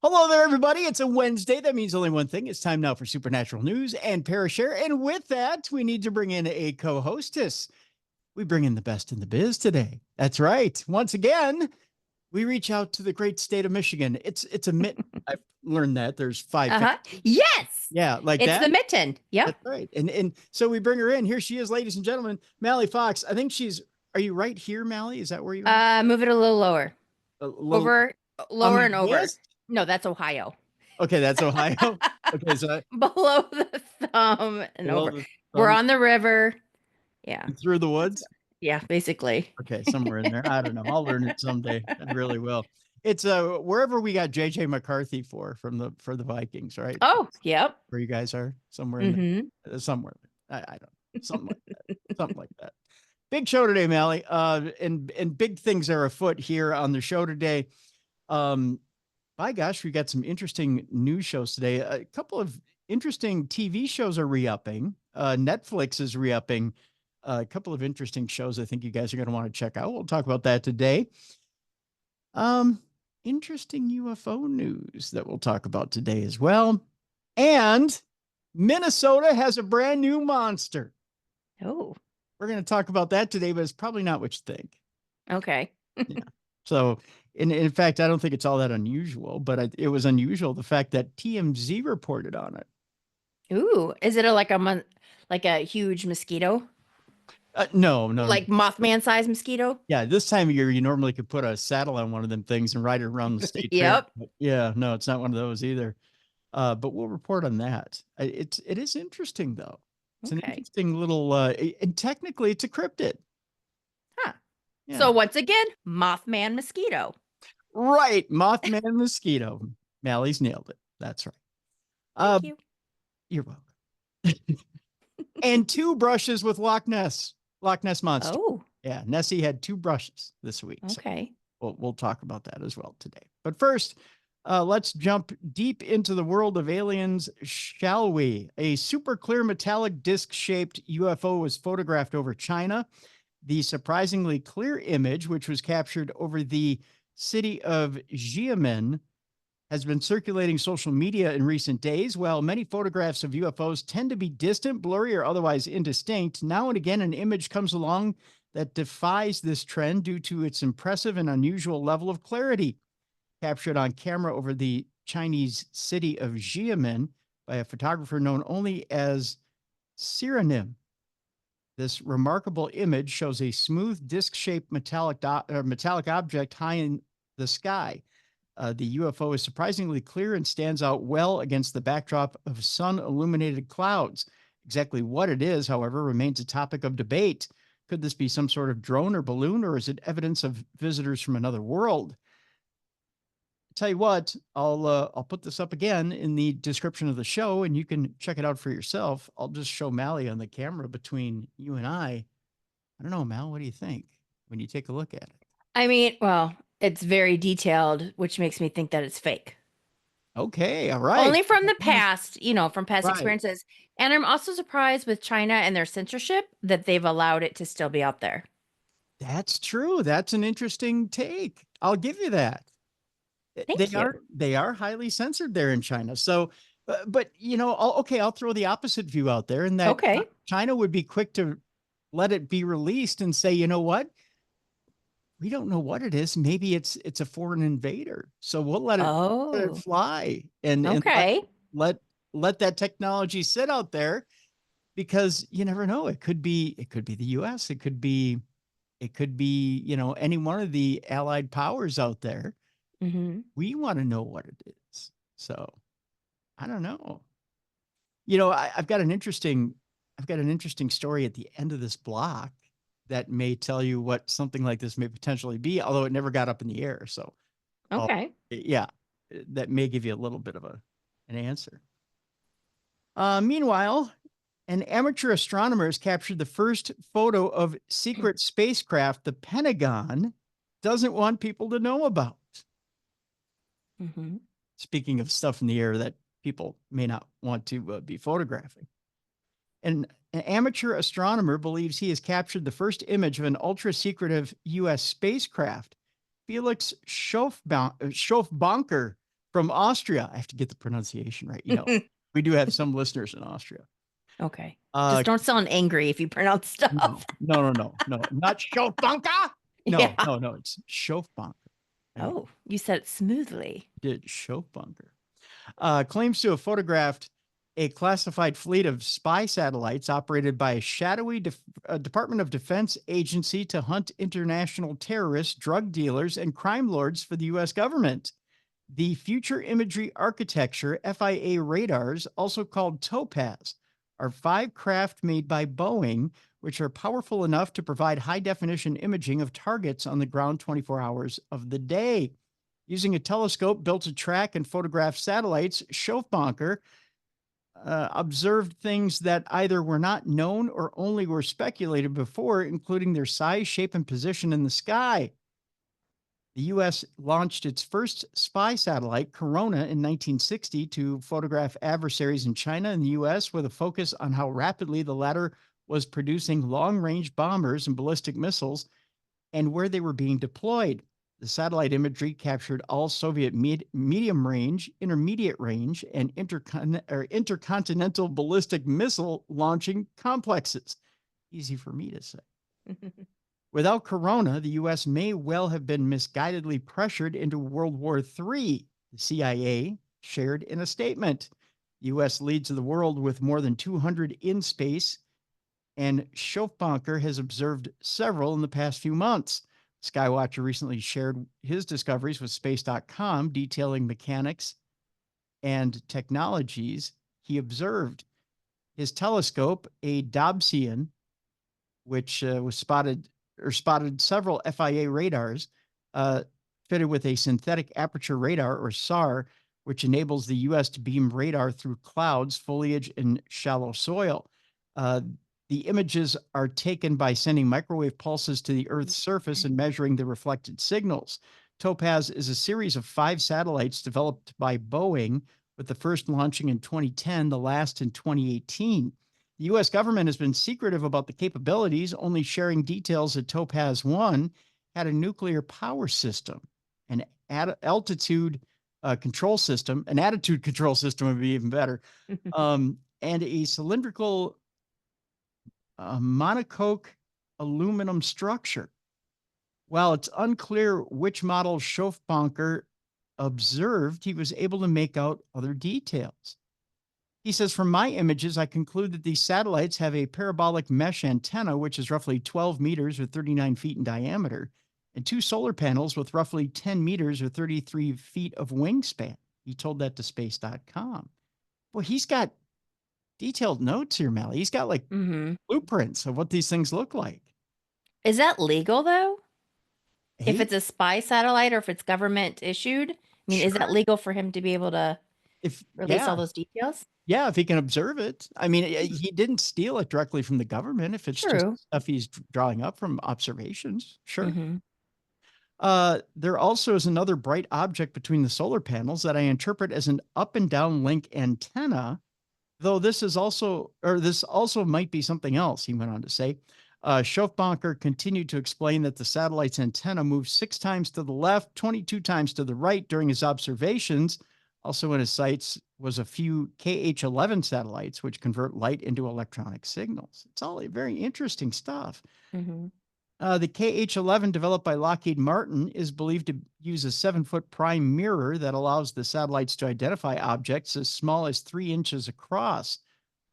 Hello there, everybody. It's a Wednesday. That means only one thing. It's time now for Supernatural News and Parashare. And with that, we need to bring in a co-hostess. We bring in the best in the biz today. That's right. Once again, we reach out to the great state of Michigan. It's a mitten. I've learned that. There's five. Yes. Yeah, like it's that. It's the mitten. Yep. That's right. And so we bring her in. Here she is, ladies and gentlemen, Mallie Fox. I think are you right here, Mallie? Is that where you are? Move it a little lower. Lower and over. West? No, that's Ohio. Okay, that's Ohio. Okay, so below the thumb and over. We're on the river. Yeah. Through the woods? Yeah, basically. Okay, somewhere in there. I don't know. I'll learn it someday. I really will. It's wherever we got JJ McCarthy for the Vikings, right? Oh, yep. Where you guys are? Somewhere in there. Somewhere. I don't know. Something like that. Something like that. Big show today, Mallie. And big things are afoot here on the show today. My gosh, we got some interesting news shows today. A couple of interesting TV shows are re-upping. Netflix is re-upping a couple of interesting shows I think you guys are going to want to check out. We'll talk about that today. Interesting UFO news that we'll talk about today as well. And Minnesota has a brand new monster. Oh. We're going to talk about that today, but it's probably not what you think. Okay. Yeah. So, in fact, I don't think it's all that unusual, but it was unusual the fact that TMZ reported on it. Ooh, is it like a huge mosquito? No. Like Mothman-sized mosquito? Yeah, this time of year, you normally could put a saddle on one of them things and ride it around the state. Yep. Fair. Yeah, no, it's not one of those either. But we'll report on that. It is interesting, though. It's an interesting little, and technically it's a cryptid. Huh. Yeah. So once again, Mothman mosquito. Right. Mothman mosquito. Mallie's nailed it. That's right. Thank you. You're welcome. And 2 brushes with Loch Ness Monster. Oh. Yeah. Nessie had 2 brushes this week. Okay. So we'll talk about that as well today. But first, let's jump deep into the world of aliens, shall we? A super clear metallic disc-shaped UFO was photographed over China. The surprisingly clear image, which was captured over the city of Xiamen, has been circulating social media in recent days. While many photographs of UFOs tend to be distant, blurry, or otherwise indistinct, now and again an image comes along that defies this trend due to its impressive and unusual level of clarity. Captured on camera over the Chinese city of Xiamen by a photographer known only as Syronym. This remarkable image shows a smooth disc-shaped metallic object high in the sky. The UFO is surprisingly clear and stands out well against the backdrop of sun-illuminated clouds. Exactly what it is, however, remains a topic of debate. Could this be some sort of drone or balloon, or is it evidence of visitors from another world? Tell you what, I'll put this up again in the description of the show, and you can check it out for yourself. I'll just show Mallie on the camera between you and I. I don't know, Mal, what do you think when you take a look at it? I mean, well, it's very detailed, which makes me think that it's fake. Okay, all right. Only from the past, from past experiences. And I'm also surprised with China and their censorship that they've allowed it to still be out there. That's true. That's an interesting take. I'll give you that. They are highly censored there in China. So, but I'll throw the opposite view out there, and that China would be quick to let it be released and say, you know what? We don't know what it is. Maybe it's a foreign invader. So we'll let it fly and let that technology sit out there, because you never know. It could be the US. It could be any one of the allied powers out there. Mm-hmm. We want to know what it is. So I don't know. I've got an interesting story at the end of this block that may tell you what something like this may potentially be, although it never got up in the air. So that may give you a little bit of an answer. Meanwhile, an amateur astronomer has captured the first photo of secret spacecraft the Pentagon doesn't want people to know about. Mm-hmm. Speaking of stuff in the air that people may not want to be photographing. An amateur astronomer believes he has captured the first image of an ultra-secretive U.S. spacecraft. Felix Schofbonker from Austria. I have to get the pronunciation right. We do have some listeners in Austria. Okay. Just don't sound angry if you pronounce stuff. No. Not Schofbunker. No. It's Schofbunker. Oh, you said it smoothly. Did Schofbunker. Claims to have photographed a classified fleet of spy satellites operated by a shadowy Department of Defense agency to hunt international terrorists, drug dealers, and crime lords for the U.S. government. The Future Imagery Architecture FIA radars, also called Topaz, are 5 craft made by Boeing, which are powerful enough to provide high-definition imaging of targets on the ground 24 hours of the day. Using a telescope built to track and photograph satellites, Schofbunker observed things that either were not known or only were speculated before, including their size, shape, and position in the sky. The U.S. launched its first spy satellite, Corona, in 1960 to photograph adversaries in China and the U.S. with a focus on how rapidly the latter was producing long-range bombers and ballistic missiles and where they were being deployed. The satellite imagery captured all Soviet medium range, intermediate range, and intercontinental ballistic missile launching complexes. Easy for me to say. Without Corona, the U.S. may well have been misguidedly pressured into World War III, the CIA shared in a statement. The U.S. leads the world with more than 200 in space, and Schofbunker has observed several in the past few months. Skywatcher recently shared his discoveries with space.com, detailing mechanics and technologies he observed. His telescope, a Dobsonian, which was spotted several FIA radars, fitted with a synthetic aperture radar, or SAR, which enables the U.S. to beam radar through clouds, foliage, and shallow soil. The images are taken by sending microwave pulses to the Earth's surface and measuring the reflected signals. Topaz is a series of 5 satellites developed by Boeing, with the first launching in 2010, the last in 2018. The U.S. government has been secretive about the capabilities, only sharing details that Topaz 1 had a nuclear power system, an altitude control system, an attitude control system would be even better, and a cylindrical monocoque aluminum structure. While it's unclear which model Schofbunker observed, he was able to make out other details. He says, from my images, I conclude that these satellites have a parabolic mesh antenna, which is roughly 12 meters or 39 feet in diameter, and 2 solar panels with roughly 10 meters or 33 feet of wingspan. He told that to space.com. Well, he's got detailed notes here, Mallie. He's got like blueprints of what these things look like. Is that legal, though? If it's a spy satellite or if it's government issued? I mean, is that legal for him to be able to release all those details? Yeah, if he can observe it. I mean, he didn't steal it directly from the government. If it's just stuff he's drawing up from observations, sure. There also is another bright object between the solar panels that I interpret as an up and down link antenna, though this also might be something else, he went on to say. Schofbunker continued to explain that the satellite's antenna moved 6 times to the left, 22 times to the right during his observations. Also in his sights was a few KH-11 satellites, which convert light into electronic signals. It's all very interesting stuff. The KH-11, developed by Lockheed Martin, is believed to use a 7-foot prime mirror that allows the satellites to identify objects as small as 3 inches across.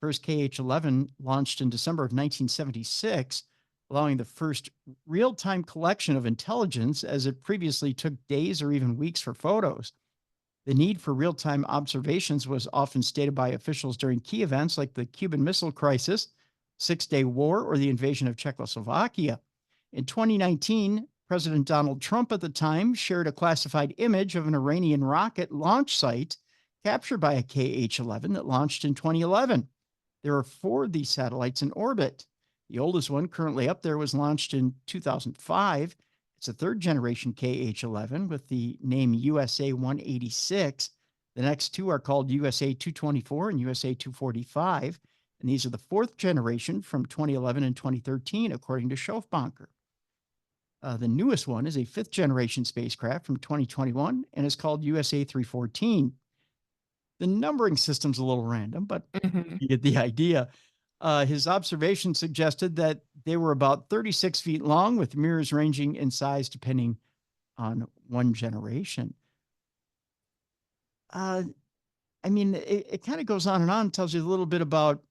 First KH-11 launched in December of 1976, allowing the first real-time collection of intelligence, as it previously took days or even weeks for photos. The need for real-time observations was often stated by officials during key events like the Cuban Missile Crisis, Six-Day War, or the invasion of Czechoslovakia. In 2019, President Donald Trump at the time shared a classified image of an Iranian rocket launch site captured by a KH-11 that launched in 2011. There are 4 of these satellites in orbit. The oldest one currently up there was launched in 2005. It's a 3rd-generation KH-11 with the name USA-186. The next 2 are called USA-224 and USA-245, and these are the 4th generation from 2011 and 2013, according to Schofbunker. The newest one is a 5th generation spacecraft from 2021 and is called USA 314. The numbering system's a little random, but you get the idea. His observation suggested that they were about 36 feet long, with mirrors ranging in size depending on one generation. I mean, it kind of goes on and on, tells you a little bit about,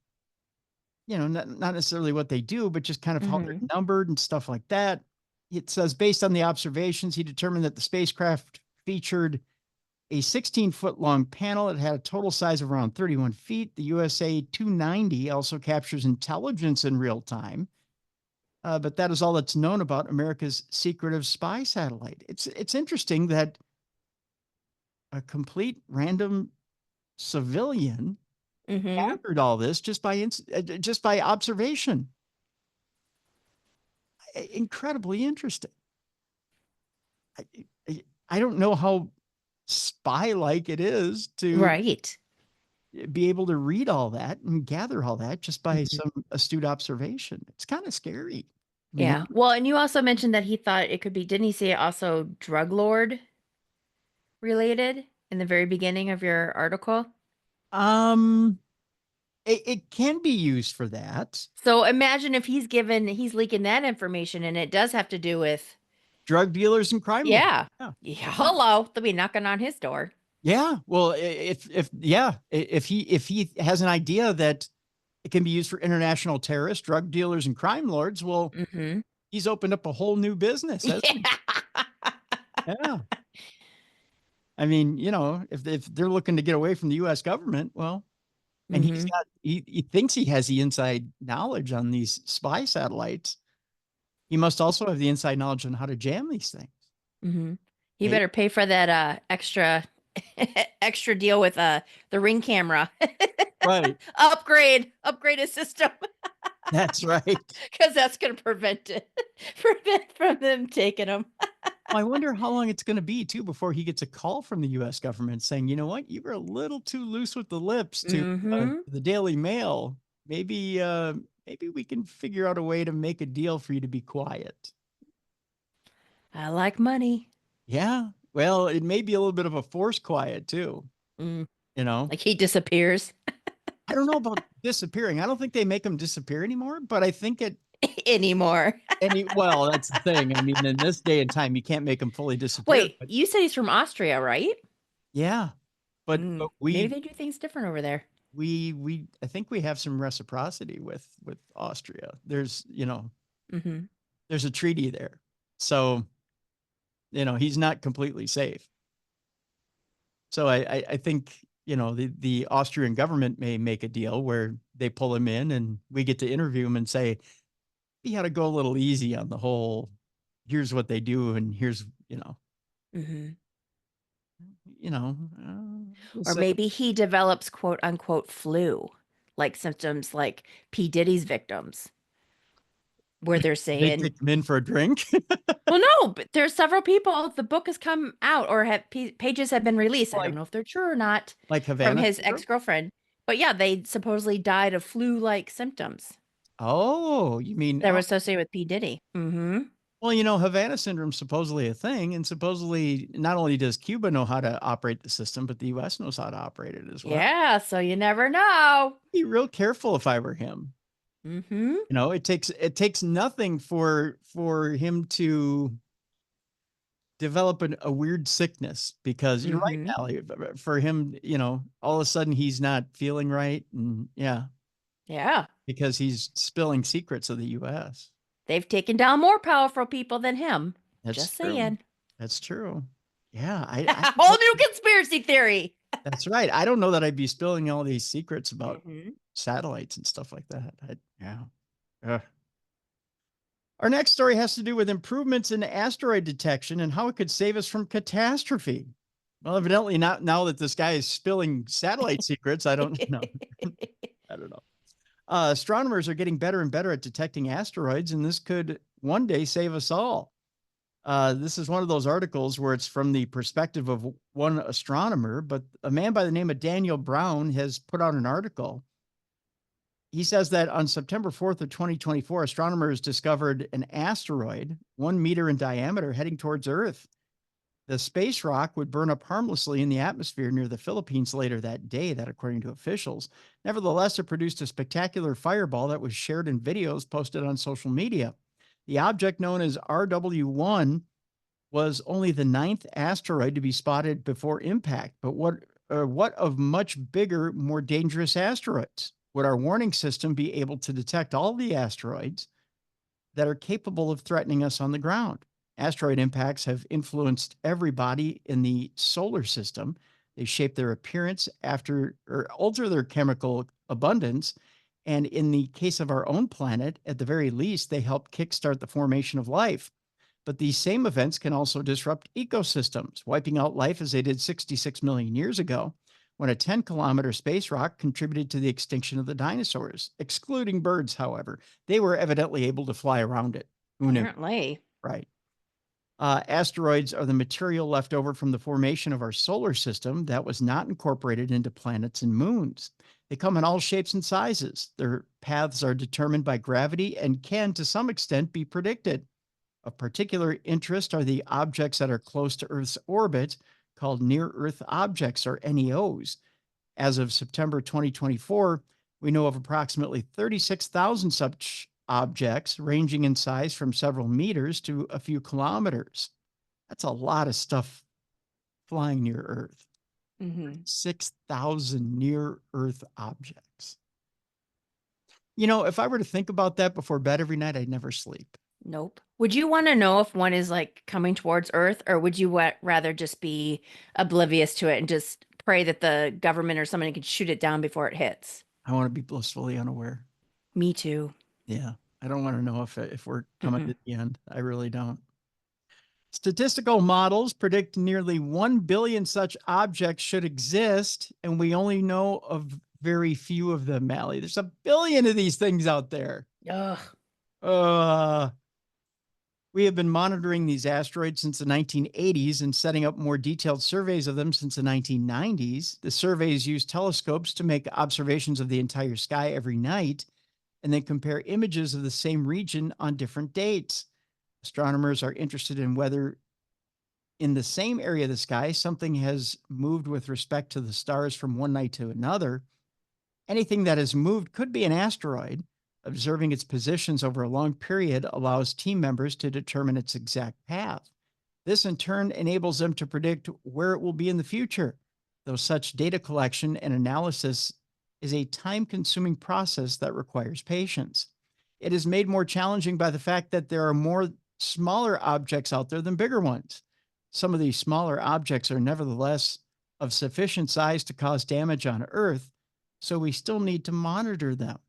not necessarily what they do, but just kind of how they're numbered and stuff like that. It says, based on the observations, he determined that the spacecraft featured a 16-foot long panel. It had a total size of around 31 feet. The USA 290 also captures intelligence in real time. But that is all that's known about America's secretive spy satellite. It's interesting that a complete random civilian captured all this just by observation. Incredibly interesting. I don't know how spy-like it is to be able to read all that and gather all that just by some astute observation. It's kind of scary. Yeah. Well, and you also mentioned that he thought it could be, didn't he say also drug lord related in the very beginning of your article? It can be used for that. So imagine if he's leaking that information, and it does have to do with drug dealers and crime. Yeah. Hello. They'll be knocking on his door. Yeah. Well, if he has an idea that it can be used for international terrorists, drug dealers, and crime lords, well, he's opened up a whole new business. Yeah. I mean, if they're looking to get away from the U.S. government, well, and he thinks he has the inside knowledge on these spy satellites. He must also have the inside knowledge on how to jam these things. He better pay for that extra deal with the Ring camera. Right. Upgrade his system. That's right. Because that's going to prevent from them taking him. I wonder how long it's going to be too before he gets a call from the U.S. government saying, you know what, you were a little too loose with the lips to the Daily Mail. Maybe we can figure out a way to make a deal for you to be quiet. I like money. Yeah. Well, it may be a little bit of a forced quiet too. Like he disappears. I don't know about disappearing. I don't think they make him disappear anymore, but I think anymore. Well, that's the thing. I mean, in this day and time, you can't make him fully disappear. Wait, you said he's from Austria, right? Yeah. But maybe they do things different over there. I think we have some reciprocity with Austria. There's, there's a treaty there. So, he's not completely safe. So I think, the Austrian government may make a deal where they pull him in and we get to interview him and say, you got to go a little easy on the whole, here's what they do. And here's, or maybe he develops quote unquote flu, like symptoms like P. Diddy's victims, where they're saying they take him in for a drink. Well, no, but there's several people. The book has come out or pages have been released. I don't know if they're true or not. Like Havana from his ex-girlfriend. But yeah, they supposedly died of flu-like symptoms. Oh, you mean that were associated with P. Diddy. Well, Havana syndrome is supposedly a thing, and supposedly not only does Cuba know how to operate the system, but the U.S. knows how to operate it as well. Yeah, so you never know. Be real careful if I were him. It takes nothing for him to develop a weird sickness, because you're right, Mallie. For him, all of a sudden he's not feeling right, and because he's spilling secrets of the U.S. They've taken down more powerful people than him. Just saying. That's true. Yeah, a whole new conspiracy theory. That's right. I don't know that I'd be spilling all these secrets about satellites and stuff like that. Our next story has to do with improvements in asteroid detection and how it could save us from catastrophe. Well, evidently not now that this guy is spilling satellite secrets. I don't know. I don't know. Astronomers are getting better and better at detecting asteroids, and this could one day save us all. This is one of those articles where it's from the perspective of one astronomer, but a man by the name of Daniel Brown has put out an article he says that on September 4th of 2024, astronomers discovered an asteroid 1 meter in diameter heading towards Earth. The space rock would burn up harmlessly in the atmosphere near the Philippines later that day, that according to officials. Nevertheless, it produced a spectacular fireball that was shared in videos posted on social media. The object known as RW1 was only the 9th asteroid to be spotted before impact. But what of much bigger, more dangerous asteroids? Would our warning system be able to detect all the asteroids that are capable of threatening us on the ground? Asteroid impacts have influenced everybody in the solar system. They shape their appearance after or alter their chemical abundance. And in the case of our own planet, at the very least, they help kickstart the formation of life. But these same events can also disrupt ecosystems, wiping out life as they did 66 million years ago, when a 10-kilometer space rock contributed to the extinction of the dinosaurs, excluding birds, however. They were evidently able to fly around it. Who knew? Apparently. Right. Asteroids are the material left over from the formation of our solar system that was not incorporated into planets and moons. They come in all shapes and sizes. Their paths are determined by gravity and can, to some extent, be predicted. Of particular interest are the objects that are close to Earth's orbit, called near-Earth objects, or NEOs. As of September 2024, we know of approximately 36,000 such objects, ranging in size from several meters to a few kilometers. That's a lot of stuff flying near Earth. 6,000 near-Earth objects. You know, if I were to think about that before bed every night, I'd never sleep. Nope. Would you want to know if one is like coming towards Earth, or would you rather just be oblivious to it and just pray that the government or somebody can shoot it down before it hits? I want to be blissfully unaware. Me too. Yeah. I don't want to know if we're coming to the end. I really don't. Statistical models predict nearly 1 billion such objects should exist, and we only know of very few of them, Mallie. There's 1 billion of these things out there. Ugh. We have been monitoring these asteroids since the 1980s and setting up more detailed surveys of them since the 1990s. The surveys use telescopes to make observations of the entire sky every night and then compare images of the same region on different dates. Astronomers are interested in whether in the same area of the sky something has moved with respect to the stars from one night to another. Anything that has moved could be an asteroid. Observing its positions over a long period allows team members to determine its exact path. This, in turn, enables them to predict where it will be in the future, though such data collection and analysis is a time-consuming process that requires patience. It is made more challenging by the fact that there are more smaller objects out there than bigger ones. Some of these smaller objects are nevertheless of sufficient size to cause damage on Earth, so we still need to monitor them.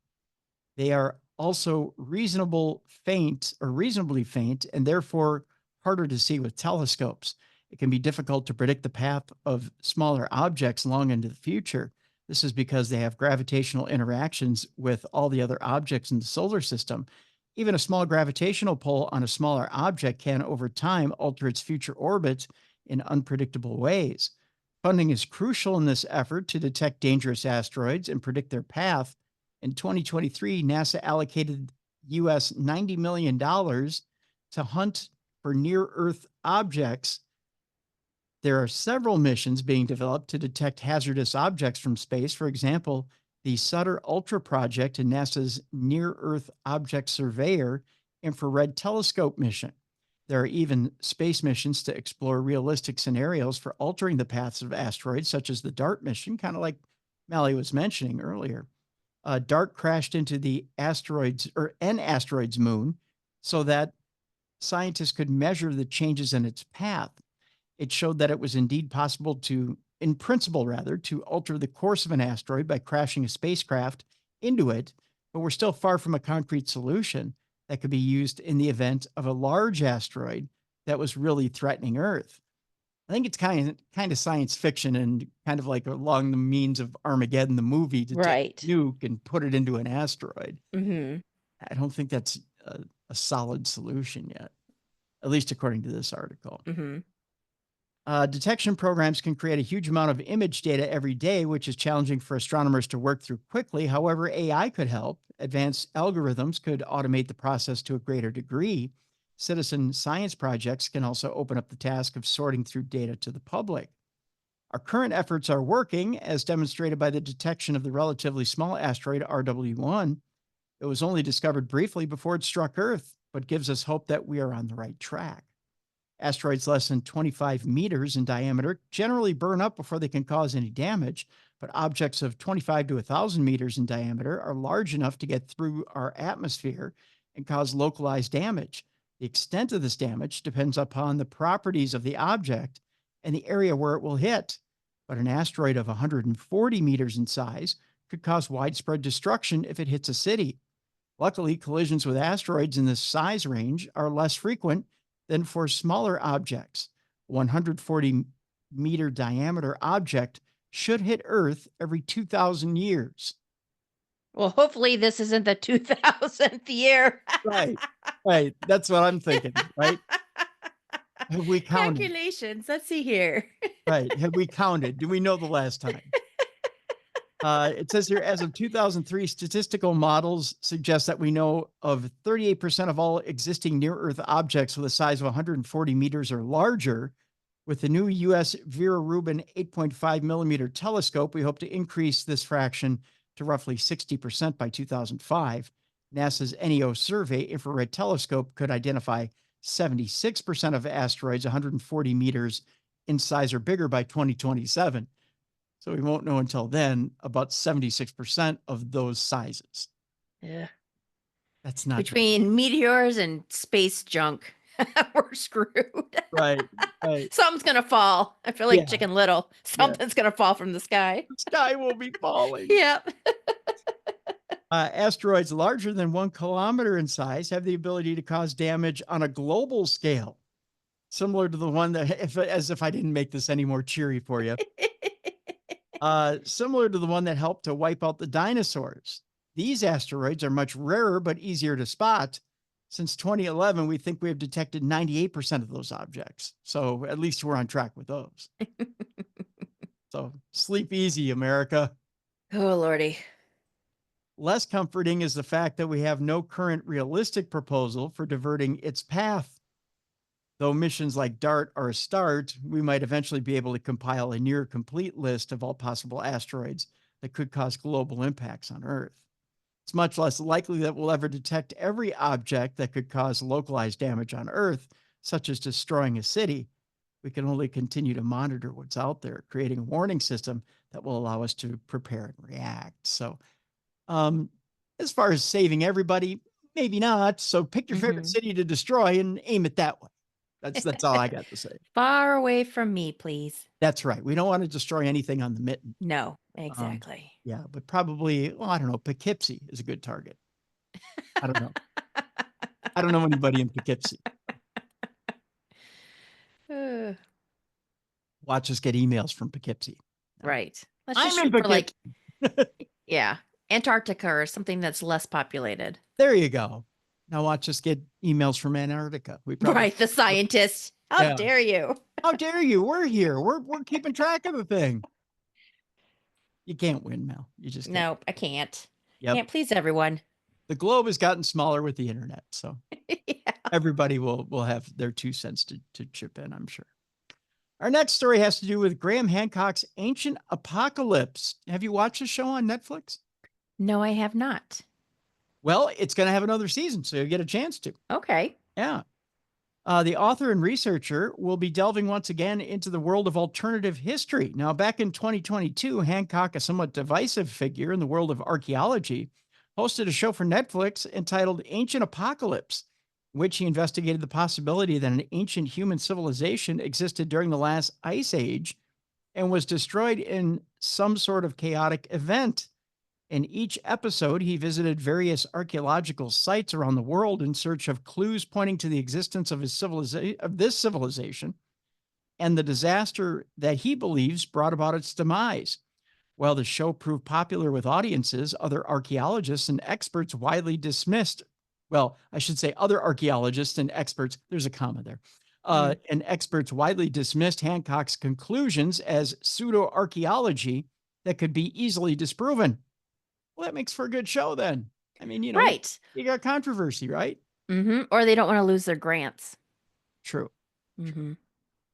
They are also reasonably faint, and therefore harder to see with telescopes. It can be difficult to predict the path of smaller objects long into the future. This is because they have gravitational interactions with all the other objects in the solar system. Even a small gravitational pull on a smaller object can, over time, alter its future orbit in unpredictable ways. Funding is crucial in this effort to detect dangerous asteroids and predict their path. In 2023, NASA allocated US $90 million to hunt for near-Earth objects. There are several missions being developed to detect hazardous objects from space. For example, the Sutter Ultra project and NASA's Near-Earth Object Surveyor infrared telescope mission. There are even space missions to explore realistic scenarios for altering the paths of asteroids, such as the DART mission, kind of like Mallie was mentioning earlier. DART crashed into the asteroid's moon so that scientists could measure the changes in its path. It showed that it was indeed possible in principle, to alter the course of an asteroid by crashing a spacecraft into it, but we're still far from a concrete solution that could be used in the event of a large asteroid that was really threatening Earth. I think it's kind of science fiction and kind of like along the means of Armageddon, the movie, to take a nuke and put it into an asteroid. I don't think that's a solid solution yet, at least according to this article. Detection programs can create a huge amount of image data every day, which is challenging for astronomers to work through quickly. However, AI could help. Advanced algorithms could automate the process to a greater degree. Citizen science projects can also open up the task of sorting through data to the public. Our current efforts are working, as demonstrated by the detection of the relatively small asteroid RW1. It was only discovered briefly before it struck Earth, but gives us hope that we are on the right track. Asteroids less than 25 meters in diameter generally burn up before they can cause any damage, but objects of 25 to 1,000 meters in diameter are large enough to get through our atmosphere and cause localized damage. The extent of this damage depends upon the properties of the object and the area where it will hit. But an asteroid of 140 meters in size could cause widespread destruction if it hits a city. Luckily, collisions with asteroids in this size range are less frequent than for smaller objects. A 140-meter diameter object should hit Earth every 2,000 years. Well, hopefully this isn't the 2000th year. Right. That's what I'm thinking, right? Have we counted? Calculations. Let's see here. Right. Have we counted? Do we know the last time? It says here, as of 2003, statistical models suggest that we know of 38% of all existing near-Earth objects with a size of 140 meters or larger. With the new U.S. Vera Rubin 8.5 millimeter telescope, we hope to increase this fraction to roughly 60% by 2005. NASA's NEO survey infrared telescope could identify 76% of asteroids 140 meters in size or bigger by 2027. So we won't know until then about 76% of those sizes. Yeah. That's not between meteors and space junk. We're screwed. Right. Something's gonna fall. I feel like Chicken Little. Something's gonna fall from the sky. The sky will be falling. Yep. Asteroids larger than 1 kilometer in size have the ability to cause damage on a global scale, similar to the one that, as if I didn't make this any more cheery for you, similar to the one that helped to wipe out the dinosaurs. These asteroids are much rarer but easier to spot. Since 2011, we think we have detected 98% of those objects. So at least we're on track with those. So sleep easy, America. Oh, Lordy. Less comforting is the fact that we have no current realistic proposal for diverting its path. Though missions like DART are a start, we might eventually be able to compile a near complete list of all possible asteroids that could cause global impacts on Earth. It's much less likely that we'll ever detect every object that could cause localized damage on Earth, such as destroying a city. We can only continue to monitor what's out there, creating a warning system that will allow us to prepare and react. So, as far as saving everybody, maybe not. So pick your favorite city to destroy and aim it that way. That's all I got to say. Far away from me, please. That's right. We don't want to destroy anything on the mitten. No, exactly. Yeah, but probably, well, I don't know, Poughkeepsie is a good target. I don't know. I don't know anybody in Poughkeepsie. Watch us get emails from Poughkeepsie. Right. Let's just shoot for like, Antarctica or something that's less populated. There you go. Now watch us get emails from Antarctica. Right, the scientists. How dare you? How dare you? We're here. We're keeping track of the thing. You can't win, Mel. You just can't. No, I can't. Yep. Can't please everyone. The globe has gotten smaller with the internet, so everybody will have their 2 cents to chip in, I'm sure. Our next story has to do with Graham Hancock's Ancient Apocalypse. Have you watched the show on Netflix? No, I have not. Well, it's going to have another season, so you'll get a chance to. Okay. Yeah. The author and researcher will be delving once again into the world of alternative history. Now, back in 2022, Hancock, a somewhat divisive figure in the world of archaeology, hosted a show for Netflix entitled Ancient Apocalypse, in which he investigated the possibility that an ancient human civilization existed during the last ice age and was destroyed in some sort of chaotic event. In each episode, he visited various archaeological sites around the world in search of clues pointing to the existence of this civilization and the disaster that he believes brought about its demise. While the show proved popular with audiences, other archaeologists and experts widely dismissed, well, I should say other archaeologists and experts, there's a comma there, And experts widely dismissed Hancock's conclusions as pseudo-archaeology that could be easily disproven. Well, that makes for a good show then. I mean, Right. you got controversy, right? Or they don't want to lose their grants. True.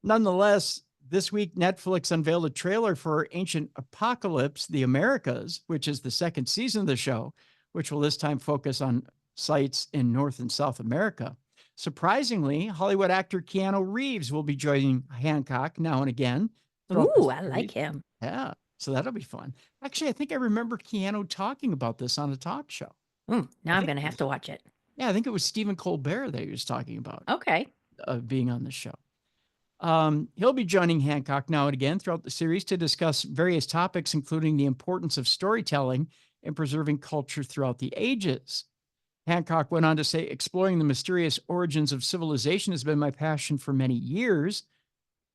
Nonetheless, this week, Netflix unveiled a trailer for Ancient Apocalypse, The Americas, which is the second season of the show, which will this time focus on sites in North and South America. Surprisingly, Hollywood actor Keanu Reeves will be joining Hancock now and again. Ooh, I like him. Yeah, so that'll be fun. Actually, I think I remember Keanu talking about this on a talk show. Now I'm going to have to watch it. Yeah, I think it was Stephen Colbert that he was talking about. Okay. Being on the show. He'll be joining Hancock now and again throughout the series to discuss various topics, including the importance of storytelling and preserving culture throughout the ages. Hancock went on to say, exploring the mysterious origins of civilization has been my passion for many years.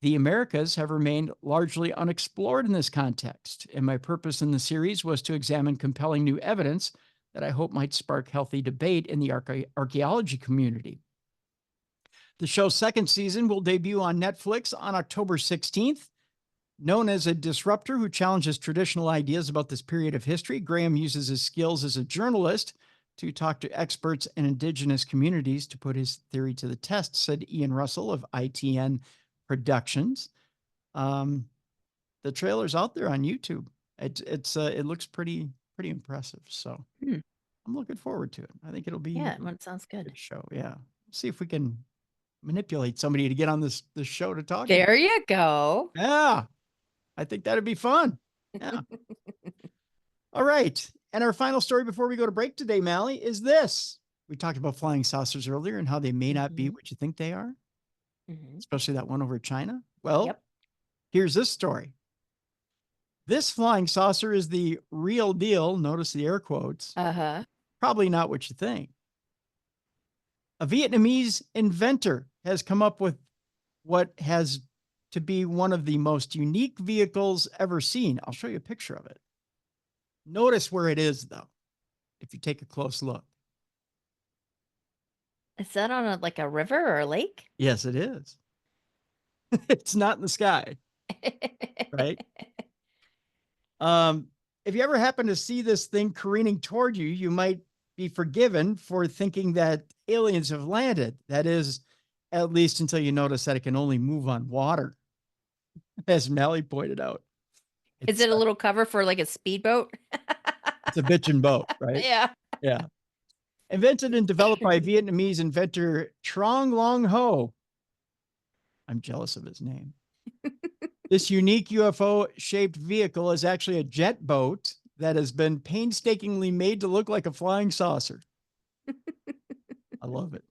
The Americas have remained largely unexplored in this context, and my purpose in the series was to examine compelling new evidence that I hope might spark healthy debate in the archaeology community. The show's second season will debut on Netflix on October 16th. Known as a disruptor who challenges traditional ideas about this period of history, Graham uses his skills as a journalist to talk to experts and indigenous communities to put his theory to the test, said Ian Russell of ITN Productions. The trailer's out there on YouTube. It looks pretty impressive. So I'm looking forward to it. I think it'll be it sounds good. Good show. Yeah. See if we can manipulate somebody to get on this show to talk. There you go. Yeah. I think that'd be fun. Yeah. All right. And our final story before we go to break today, Mallie, is this. We talked about flying saucers earlier and how they may not be what you think they are, especially that one over China. Well, here's this story. This flying saucer is the real deal. Notice the air quotes. Probably not what you think. A Vietnamese inventor has come up with what has to be one of the most unique vehicles ever seen. I'll show you a picture of it. Notice where it is, though, if you take a close look. Is that on a river or a lake? Yes, it is. It's not in the sky, right? If you ever happen to see this thing careening toward you, you might be forgiven for thinking that aliens have landed. That is, at least until you notice that it can only move on water, as Mallie pointed out. Is it a little cover for like a speedboat? It's a bitchin' boat, right? Yeah. Yeah. Invented and developed by Vietnamese inventor Trong Long Ho. I'm jealous of his name. This unique UFO-shaped vehicle is actually a jet boat that has been painstakingly made to look like a flying saucer. I love it.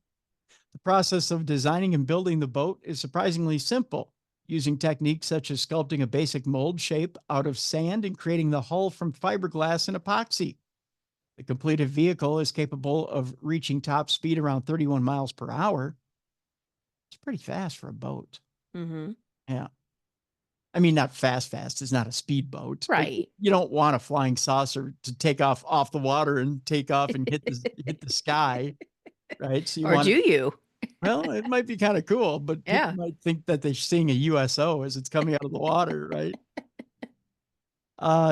The process of designing and building the boat is surprisingly simple, using techniques such as sculpting a basic mold shape out of sand and creating the hull from fiberglass and epoxy. The completed vehicle is capable of reaching top speed around 31 miles per hour. It's pretty fast for a boat. Yeah. I mean, not fast. It's not a speedboat. Right. You don't want a flying saucer to take off the water and take off and hit the sky, right? So you? Well, it might be kind of cool, but people might think that they're seeing a USO as it's coming out of the water, right?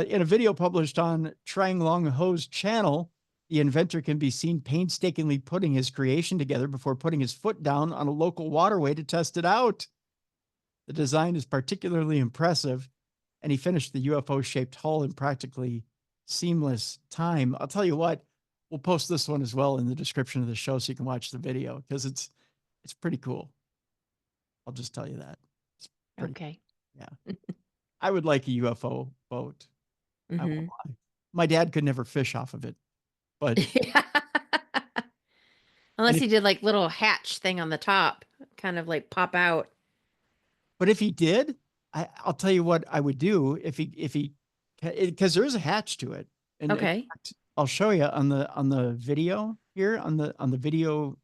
In a video published on Trang Long Ho's channel, the inventor can be seen painstakingly putting his creation together before putting his foot down on a local waterway to test it out. The design is particularly impressive, and he finished the UFO-shaped hull in practically seamless time. I'll tell you what, we'll post this one as well in the description of the show so you can watch the video, because it's pretty cool. I'll just tell you that. Okay. Yeah. I would like a UFO boat. I won't lie. My dad could never fish off of it, but unless he did like little hatch thing on the top, kind of like pop out. But if he did, I'll tell you what I would do if he, because there's a hatch to it. And okay. In fact, I'll show you on the video here on the video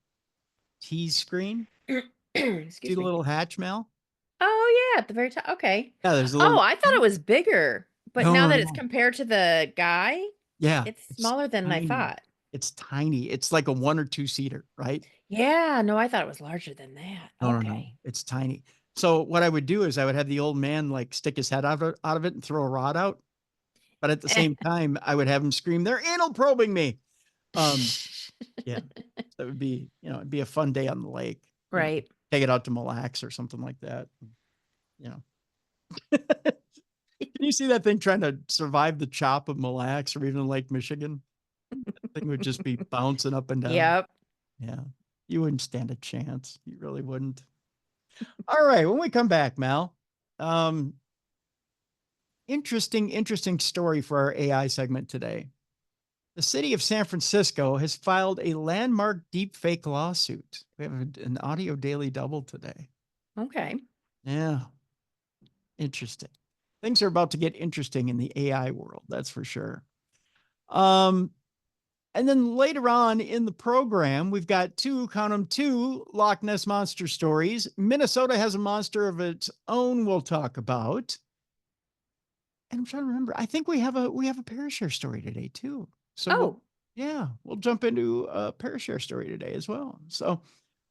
tease screen. See the little hatch, Mel? Oh yeah, at the very top. Okay. Yeah, there's a little. Oh, I thought it was bigger, but now that it's compared to the guy, yeah, it's smaller than I thought. It's tiny. It's like a 1 or 2 seater, right? Yeah, no, I thought it was larger than that. No. Okay. It's tiny. So what I would do is I would have the old man like stick his head out of it and throw a rod out. But at the same time, I would have him scream, "They're anal probing me." Yeah. That would be, it'd be a fun day on the lake. Right. Take it out to Mille Lacs or something like that. Can you see that thing trying to survive the chop of Mille Lacs or even Lake Michigan? That thing would just be bouncing up and down. Yep. Yeah. You wouldn't stand a chance. You really wouldn't. All right. When we come back, Mal, interesting story for our AI segment today. The city of San Francisco has filed a landmark deepfake lawsuit. We have an audio daily double today. Okay. Yeah. Interesting. Things are about to get interesting in the AI world. That's for sure. And then later on in the program, we've got two Loch Ness Monster stories. Minnesota has a monster of its own we'll talk about. And I'm trying to remember. I think we have a Parashare story today too. So we'll jump into a Parashare story today as well. So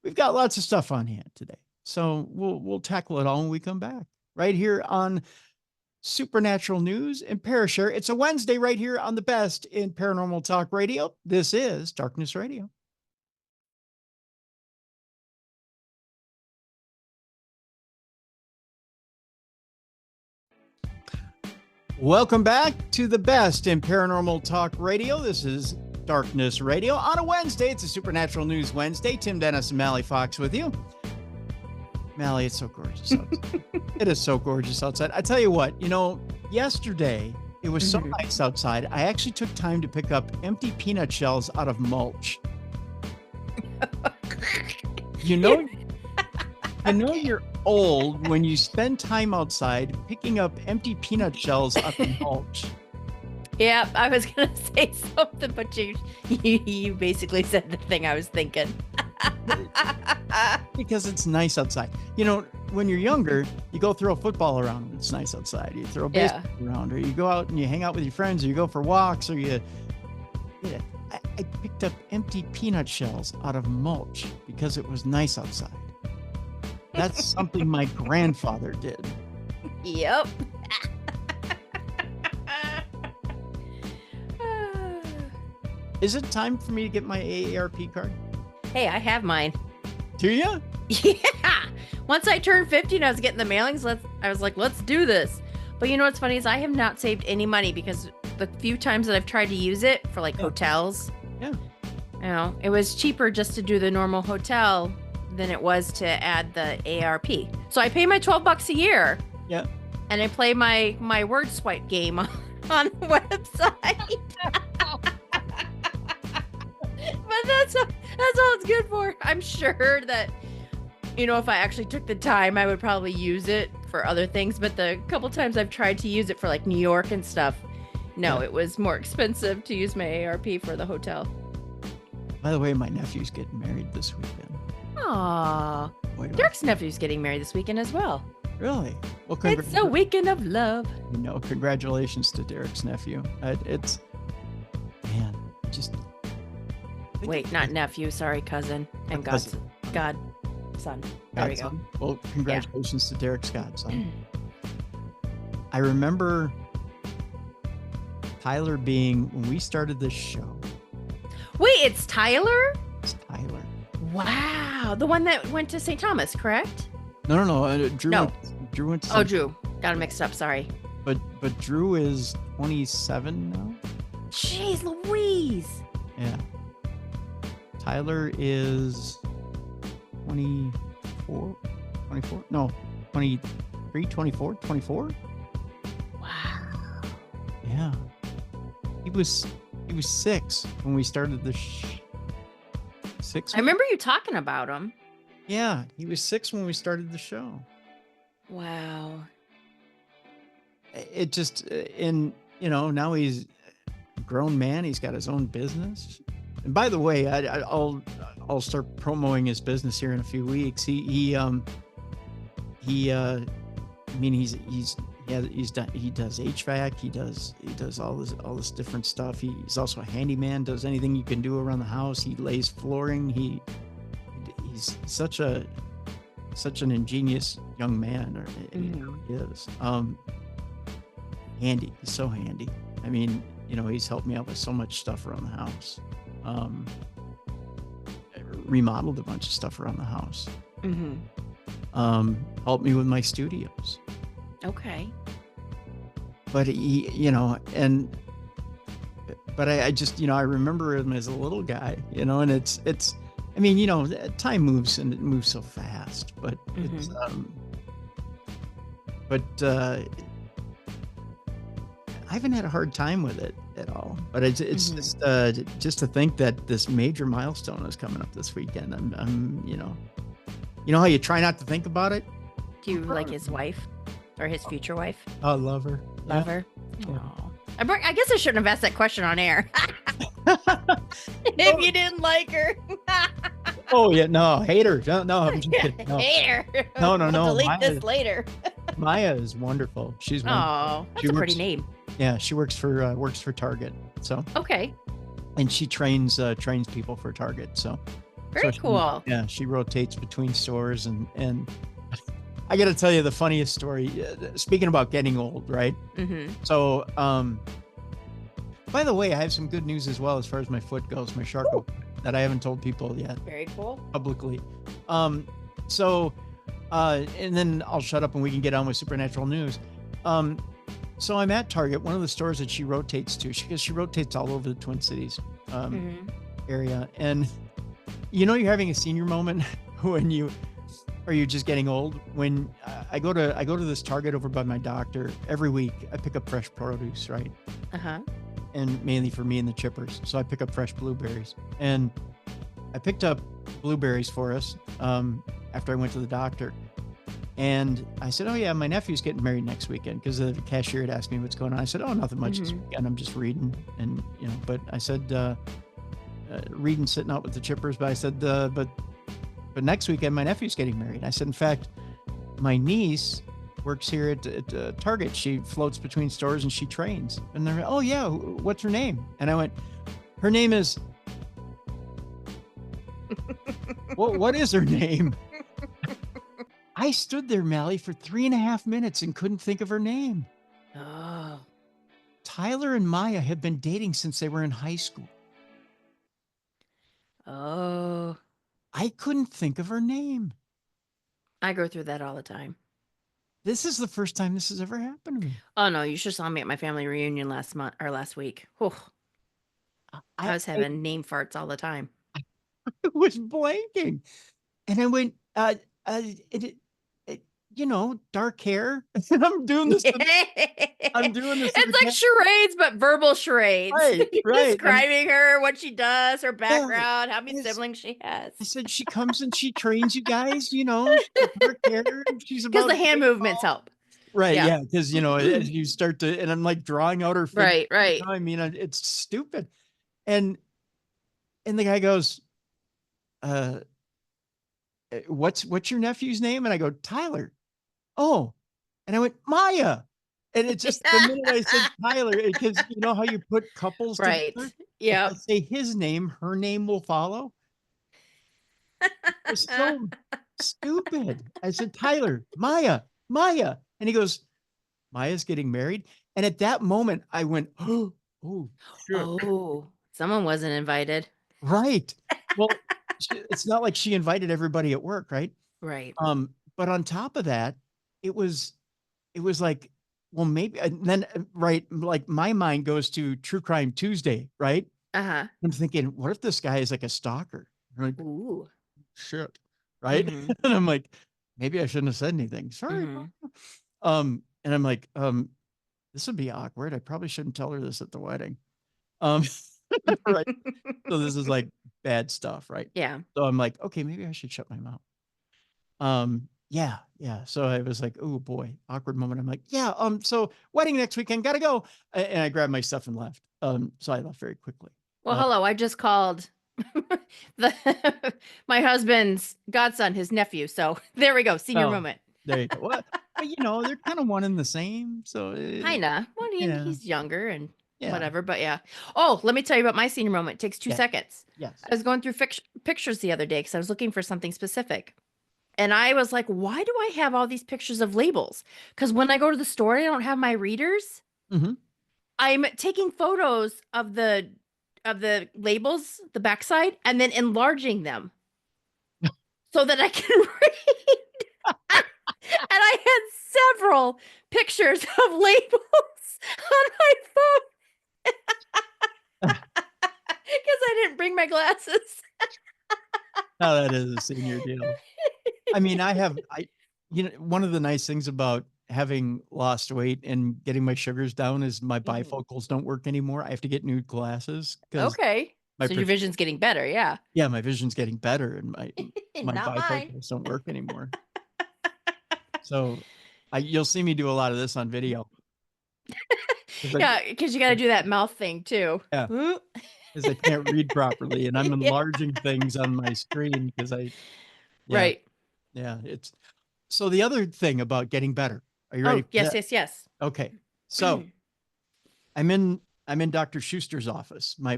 we've got lots of stuff on hand today. So we'll tackle it all when we come back right here on Supernatural News and Parashare. It's a Wednesday right here on the best in paranormal talk radio. This is Darkness Radio. Welcome back to the best in paranormal talk radio. This is Darkness Radio on a Wednesday. It's a Supernatural News Wednesday. Tim Dennis and Mallie Fox with you. Mallie, it's so gorgeous outside. It is so gorgeous outside. I tell you what, yesterday it was so nice outside. I actually took time to pick up empty peanut shells out of mulch. You're old when you spend time outside picking up empty peanut shells out of mulch. Yeah, I was going to say something, but you basically said the thing I was thinking. Because it's nice outside. When you're younger, you go throw a football around when it's nice outside. You throw a baseball around, or you go out and you hang out with your friends, or you go for walks, or I picked up empty peanut shells out of mulch because it was nice outside. That's something my grandfather did. Yep. Is it time for me to get my AARP card? Hey, I have mine. Do you? Yeah. Once I turned 50 and I was getting the mailings, I was like, let's do this. But you know what's funny is I have not saved any money because the few times that I've tried to use it for hotels, it was cheaper just to do the normal hotel than it was to add the AARP. So I pay my $12 a year. Yeah. And I play my word swipe game on the website. But that's all it's good for. I'm sure that, if I actually took the time, I would probably use it for other things. But the couple times I've tried to use it for New York and stuff, it was more expensive to use my AARP for the hotel. By the way, my nephew's getting married this weekend. Aww. Derek's nephew's getting married this weekend as well. Really? Well, it's a weekend of love. Congratulations to Derek's nephew. Wait, not nephew. Sorry, cousin and godson. There we go. Well, congratulations to Derek's godson. I remember Tyler being when we started this show. Wait, it's Tyler? It's Tyler. Wow, the one that went to St. Thomas, correct? No. Drew went to Drew. Got him mixed up, sorry. But Drew is 27 now? Jeez Louise. Yeah. Tyler is 24? No, 23, 24? Wow. Yeah. He was 6 when we started the 6. I remember you talking about him. Yeah, he was 6 when we started the show. Wow. It just now he's a grown man. He's got his own business. And by the way, I'll start promoting his business here in a few weeks. He has he does HVAC. He does all this different stuff. He's also a handyman. Does anything you can do around the house. He lays flooring. He's such an ingenious young man. Or he is. Handy. He's so handy. I mean, he's helped me out with so much stuff around the house. Remodeled a bunch of stuff around the house. Helped me with my studios. Okay. But I just, I remember him as a little guy, and it's, I mean, time moves and it moves so fast, but it's, I haven't had a hard time with it at all, but it's just to think that this major milestone is coming up this weekend. I'm how you try not to think about it. Do you like his wife or his future wife? I love her. Love her. Yeah. I guess I shouldn't have asked that question on air. If you didn't like her. Oh yeah, no, hate her. No, I'm just kidding. No. Hate her. No. Delete this later. Maya is wonderful. She's wonderful. Oh, that's a pretty name. Yeah, she works for Target. So okay. And she trains people for Target. So very cool. Yeah, she rotates between stores and I got to tell you the funniest story. Speaking about getting old, right? So, by the way, I have some good news as well as far as my foot goes, my shark foot, that I haven't told people yet. Very cool. Publicly. And then I'll shut up and we can get on with supernatural news. So I'm at Target, one of the stores that she rotates to. She rotates all over the Twin Cities area. And you're having a senior moment when you're just getting old. When I go to this Target over by my doctor every week, I pick up fresh produce, right? And mainly for me and the chippers. So I pick up fresh blueberries. And I picked up blueberries for us after I went to the doctor. And I said, oh yeah, my nephew's getting married next weekend, because the cashier had asked me what's going on. I said, oh, nothing much this weekend. I'm just reading. And, but I said, reading, sitting out with the chippers. But I said, but next weekend, my nephew's getting married. I said, in fact, my niece works here at Target. She floats between stores and she trains. And they're, oh yeah, what's her name? And I went, her name is, what is her name? I stood there, Mallie, for 3.5 minutes and couldn't think of her name. Oh. Tyler and Maya have been dating since they were in high school. Oh. I couldn't think of her name. I go through that all the time. This is the first time this has ever happened to me. Oh no, you should saw me at my family reunion last week. Whew. I was having name farts all the time. I was blanking. And I went, dark hair. And I'm doing this. It's like charades, but verbal charades. Right. Describing her, what she does, her background, how many siblings she has. I said, she comes and she trains you guys, dark hair. She's about, because the hand movements help. Right. Yeah. Because, as you start to, and I'm like drawing out her face. Right. I mean, it's stupid. And the guy goes, what's your nephew's name? And I go, Tyler. Oh, and I went, Maya. And it's just the minute I said Tyler, because you know how you put couples together? Yeah. If I say his name, her name will follow. It's so stupid. I said, Tyler, Maya. And he goes, Maya's getting married. And at that moment, I went, oh, sure. Oh, someone wasn't invited. Right. Well, it's not like she invited everybody at work, right? Right. But on top of that, it was like, well, maybe, and then, right, like my mind goes to True Crime Tuesday, right? I'm thinking, what if this guy is like a stalker? I'm like, ooh, shit, right? And I'm like, maybe I shouldn't have said anything. Sorry. And I'm like, this would be awkward. I probably shouldn't tell her this at the wedding. Right. So this is like bad stuff, right? Yeah. So I'm like, okay, maybe I should shut my mouth. Yeah. So I was like, oh boy, awkward moment. I'm like, yeah. So wedding next weekend, gotta go. And I grabbed my stuff and left. So I left very quickly. Well, hello. I just called my husband's godson, his nephew. So there we go. Senior moment. There you go. What? But you know, they're kind of one and the same. So Kinda. Well, yeah, he's younger and yeah, whatever, but yeah. Oh, let me tell you about my senior moment. It takes 2 yeah, seconds. yes. I was going through pictures the other day because I was looking for something specific. And I was like, why do I have all these pictures of labels? Because when I go to the store, I don't have my readers. Hmm. I'm taking photos of the labels, the backside, and then enlarging them so that I can read. And I had several pictures of labels on my phone because I didn't bring my glasses. Oh, that is a senior deal. I mean, you know, one of the nice things about having lost weight and getting my sugars down is my Mhm. bifocals don't work anymore. I have to get new glasses because Okay. my So your vision's getting better, yeah. yeah, my vision's getting better and my Not mine. bifocals don't work anymore. So you'll see me do a lot of this on video. 'Cause I, Yeah, because you got to do that mouth thing too. yeah, Ooh. because I can't read properly and I'm Yeah. enlarging things on my screen because yeah, Right. yeah, it's so the other thing about getting better. Are you ready Oh, for yes, that? yes, yes. Okay. So I'm in Dr. Schuster's office, my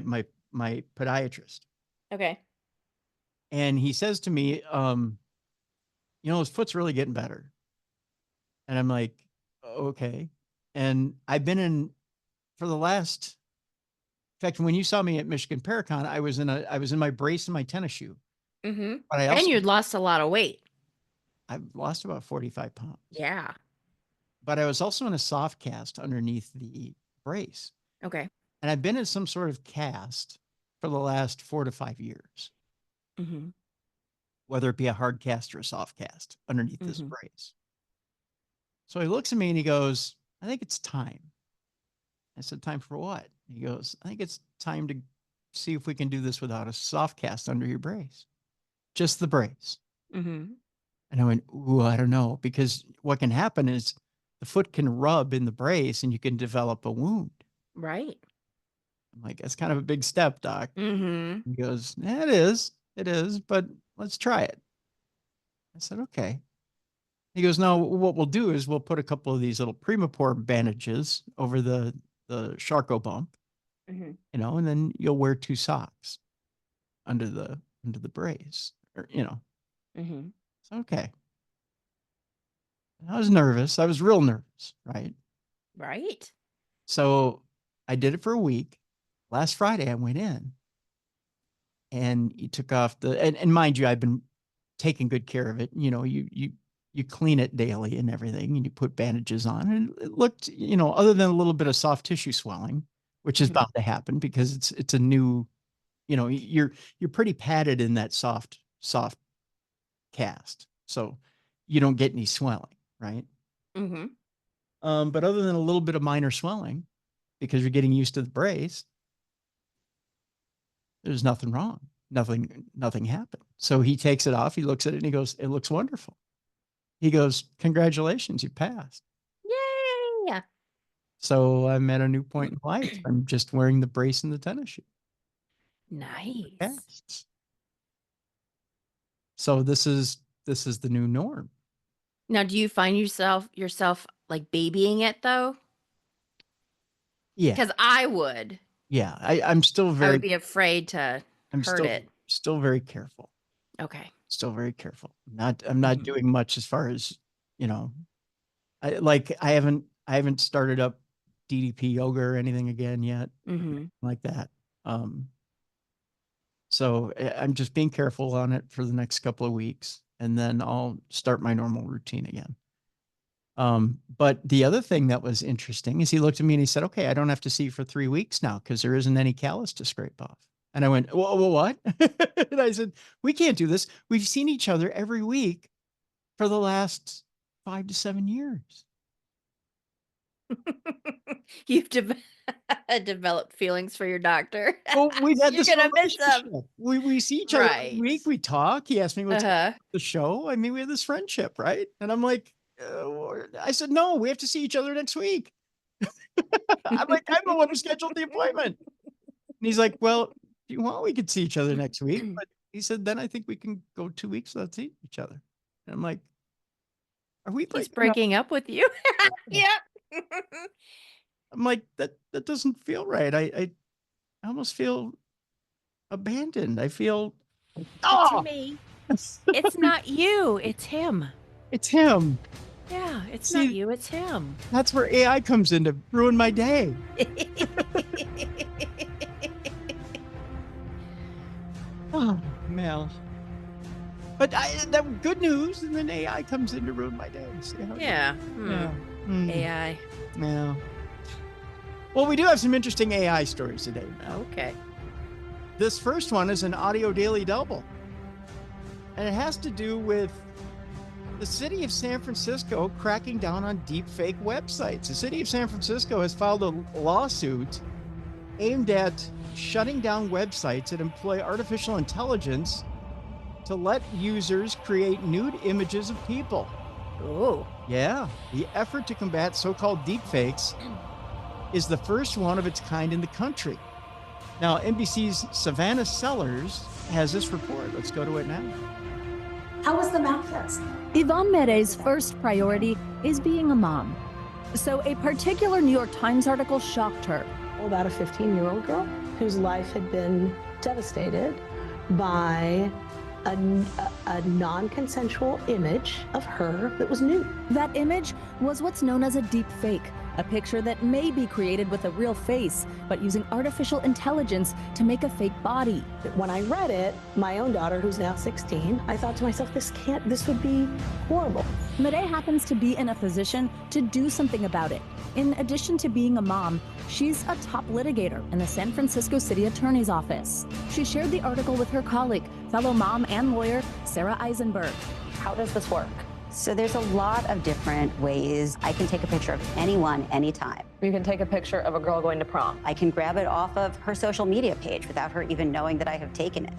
podiatrist. Okay. And he says to me, you know, his foot's really getting better. And I'm like, okay. And I've been in for the last, in fact, when you saw me at Michigan Paracon, I was in my brace and my tennis shoe. Mm-hmm. But I And also you'd lost a lot of weight. I've lost about 45 pounds. Yeah. But I was also in a soft cast underneath the brace. Okay. And I've been in some sort of cast for the last 4 to 5 years, Mm-hmm. whether it be a hard cast or a soft cast underneath this Mm-hmm. brace. So he looks at me and he goes, I think it's time. I said, time for what? He goes, I think it's time to see if we can do this without a soft cast under your brace, just the brace. Mm-hmm. And I went, ooh, I don't know, because what can happen is the foot can rub in the brace and you can develop a wound. Right. I'm like, that's kind of a big step, doc. Mm-hmm. He goes, yeah, it is, but let's try it. I said, okay. He goes, no, what we'll do is we'll put a couple of these little Primapore bandages over the Charcot bump, Mm-hmm. you know, and then you'll wear two socks under the brace, or you know. Mm-hmm. So okay. I was nervous. I was real nervous, right? Right. So I did it for a week. Last Friday I went in and he took off and mind you, I've been taking good care of it. You know, you clean it daily and everything, and you put bandages on, and it looked, you know, other than a little bit of soft tissue swelling, which is Mm-hmm. bound to happen because it's a new, you know, you're pretty padded in that soft cast, so you don't get any swelling, right? Mm-hmm. But other than a little bit of minor swelling, because you're getting used to the brace, there's nothing wrong. Nothing happened. So he takes it off. He looks at it and he goes, "It looks wonderful." He goes, "Congratulations, you passed." Yay. So I'm at a new point in life. I'm just wearing the brace and the tennis shoe for Nice. casts. So this is the new norm. Now, do you find yourself like babying it though? Yeah, Because I would. yeah. I'm still I would very be afraid to I'm hurt it. still very careful. Okay. Still very careful. I'm not Mm-hmm. doing much as far as, you know, I haven't started up DDP yoga or anything again yet, Mm-hmm. like that. Um, so I'm just being careful on it for the next couple of weeks, and then I'll start my normal routine again. But the other thing that was interesting is he looked at me and he said, "Okay, I don't have to see you for 3 weeks now because there isn't any callus to scrape off." And I went, "Whoa, what?" And I said, "We can't do this. We've seen each other every week for the last 5 to 7 years." You've developed feelings for your doctor. Well, we've had You're this gonna miss him. relationship. We see each other every Right. week. We talk. He asked me what's Uh-huh. the show. I mean, we have this friendship, right? And I'm like, I said, no, we have to see each other next week. I'm like, I'm the one who scheduled the appointment. And he's like, well, if you want, we could see each other next week. But he said, then I think we can go 2 weeks without seeing each other. And I'm like, Are we He's breaking up? breaking up with you. Yep. I'm like, that doesn't feel right. I almost feel abandoned. I feel, It's me. It's not you. It's him. It's him. Yeah, it's See, not you. It's him. That's where AI comes in to ruin my day. Oh, Mel. But that good news, and then AI comes in to ruin my day. See how Yeah. Yeah. AI. Yeah. Well, we do have some interesting AI stories today, Mel. Okay. This first one is an audio daily double. And it has to do with the city of San Francisco cracking down on deepfake websites. The city of San Francisco has filed a lawsuit aimed at shutting down websites that employ artificial intelligence to let users create nude images of people. Oh. Yeah. The effort to combat so-called deepfakes is the first one of its kind in the country. Now, NBC's Savannah Sellers has this report. Let's go to it now. How was the math test? Yvonne Mede's first priority is being a mom. So a particular New York Times article shocked her. About a 15-year-old girl whose life had been devastated by a non-consensual image of her that was nude. That image was what's known as a deep fake, a picture that may be created with a real face, but using artificial intelligence to make a fake body. When I read it, my own daughter, who's now 16, I thought to myself, this would be horrible. Mede happens to be in a position to do something about it. In addition to being a mom, she's a top litigator in the San Francisco City Attorney's Office. She shared the article with her colleague, fellow mom and lawyer, Sarah Eisenberg. How does this work? So there's a lot of different ways. I can take a picture of anyone, anytime. You can take a picture of a girl going to prom. I can grab it off of her social media page without her even knowing that I have taken it.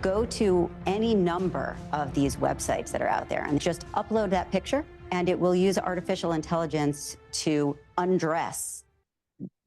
Go to any number of these websites that are out there and just upload that picture, and it will use artificial intelligence to undress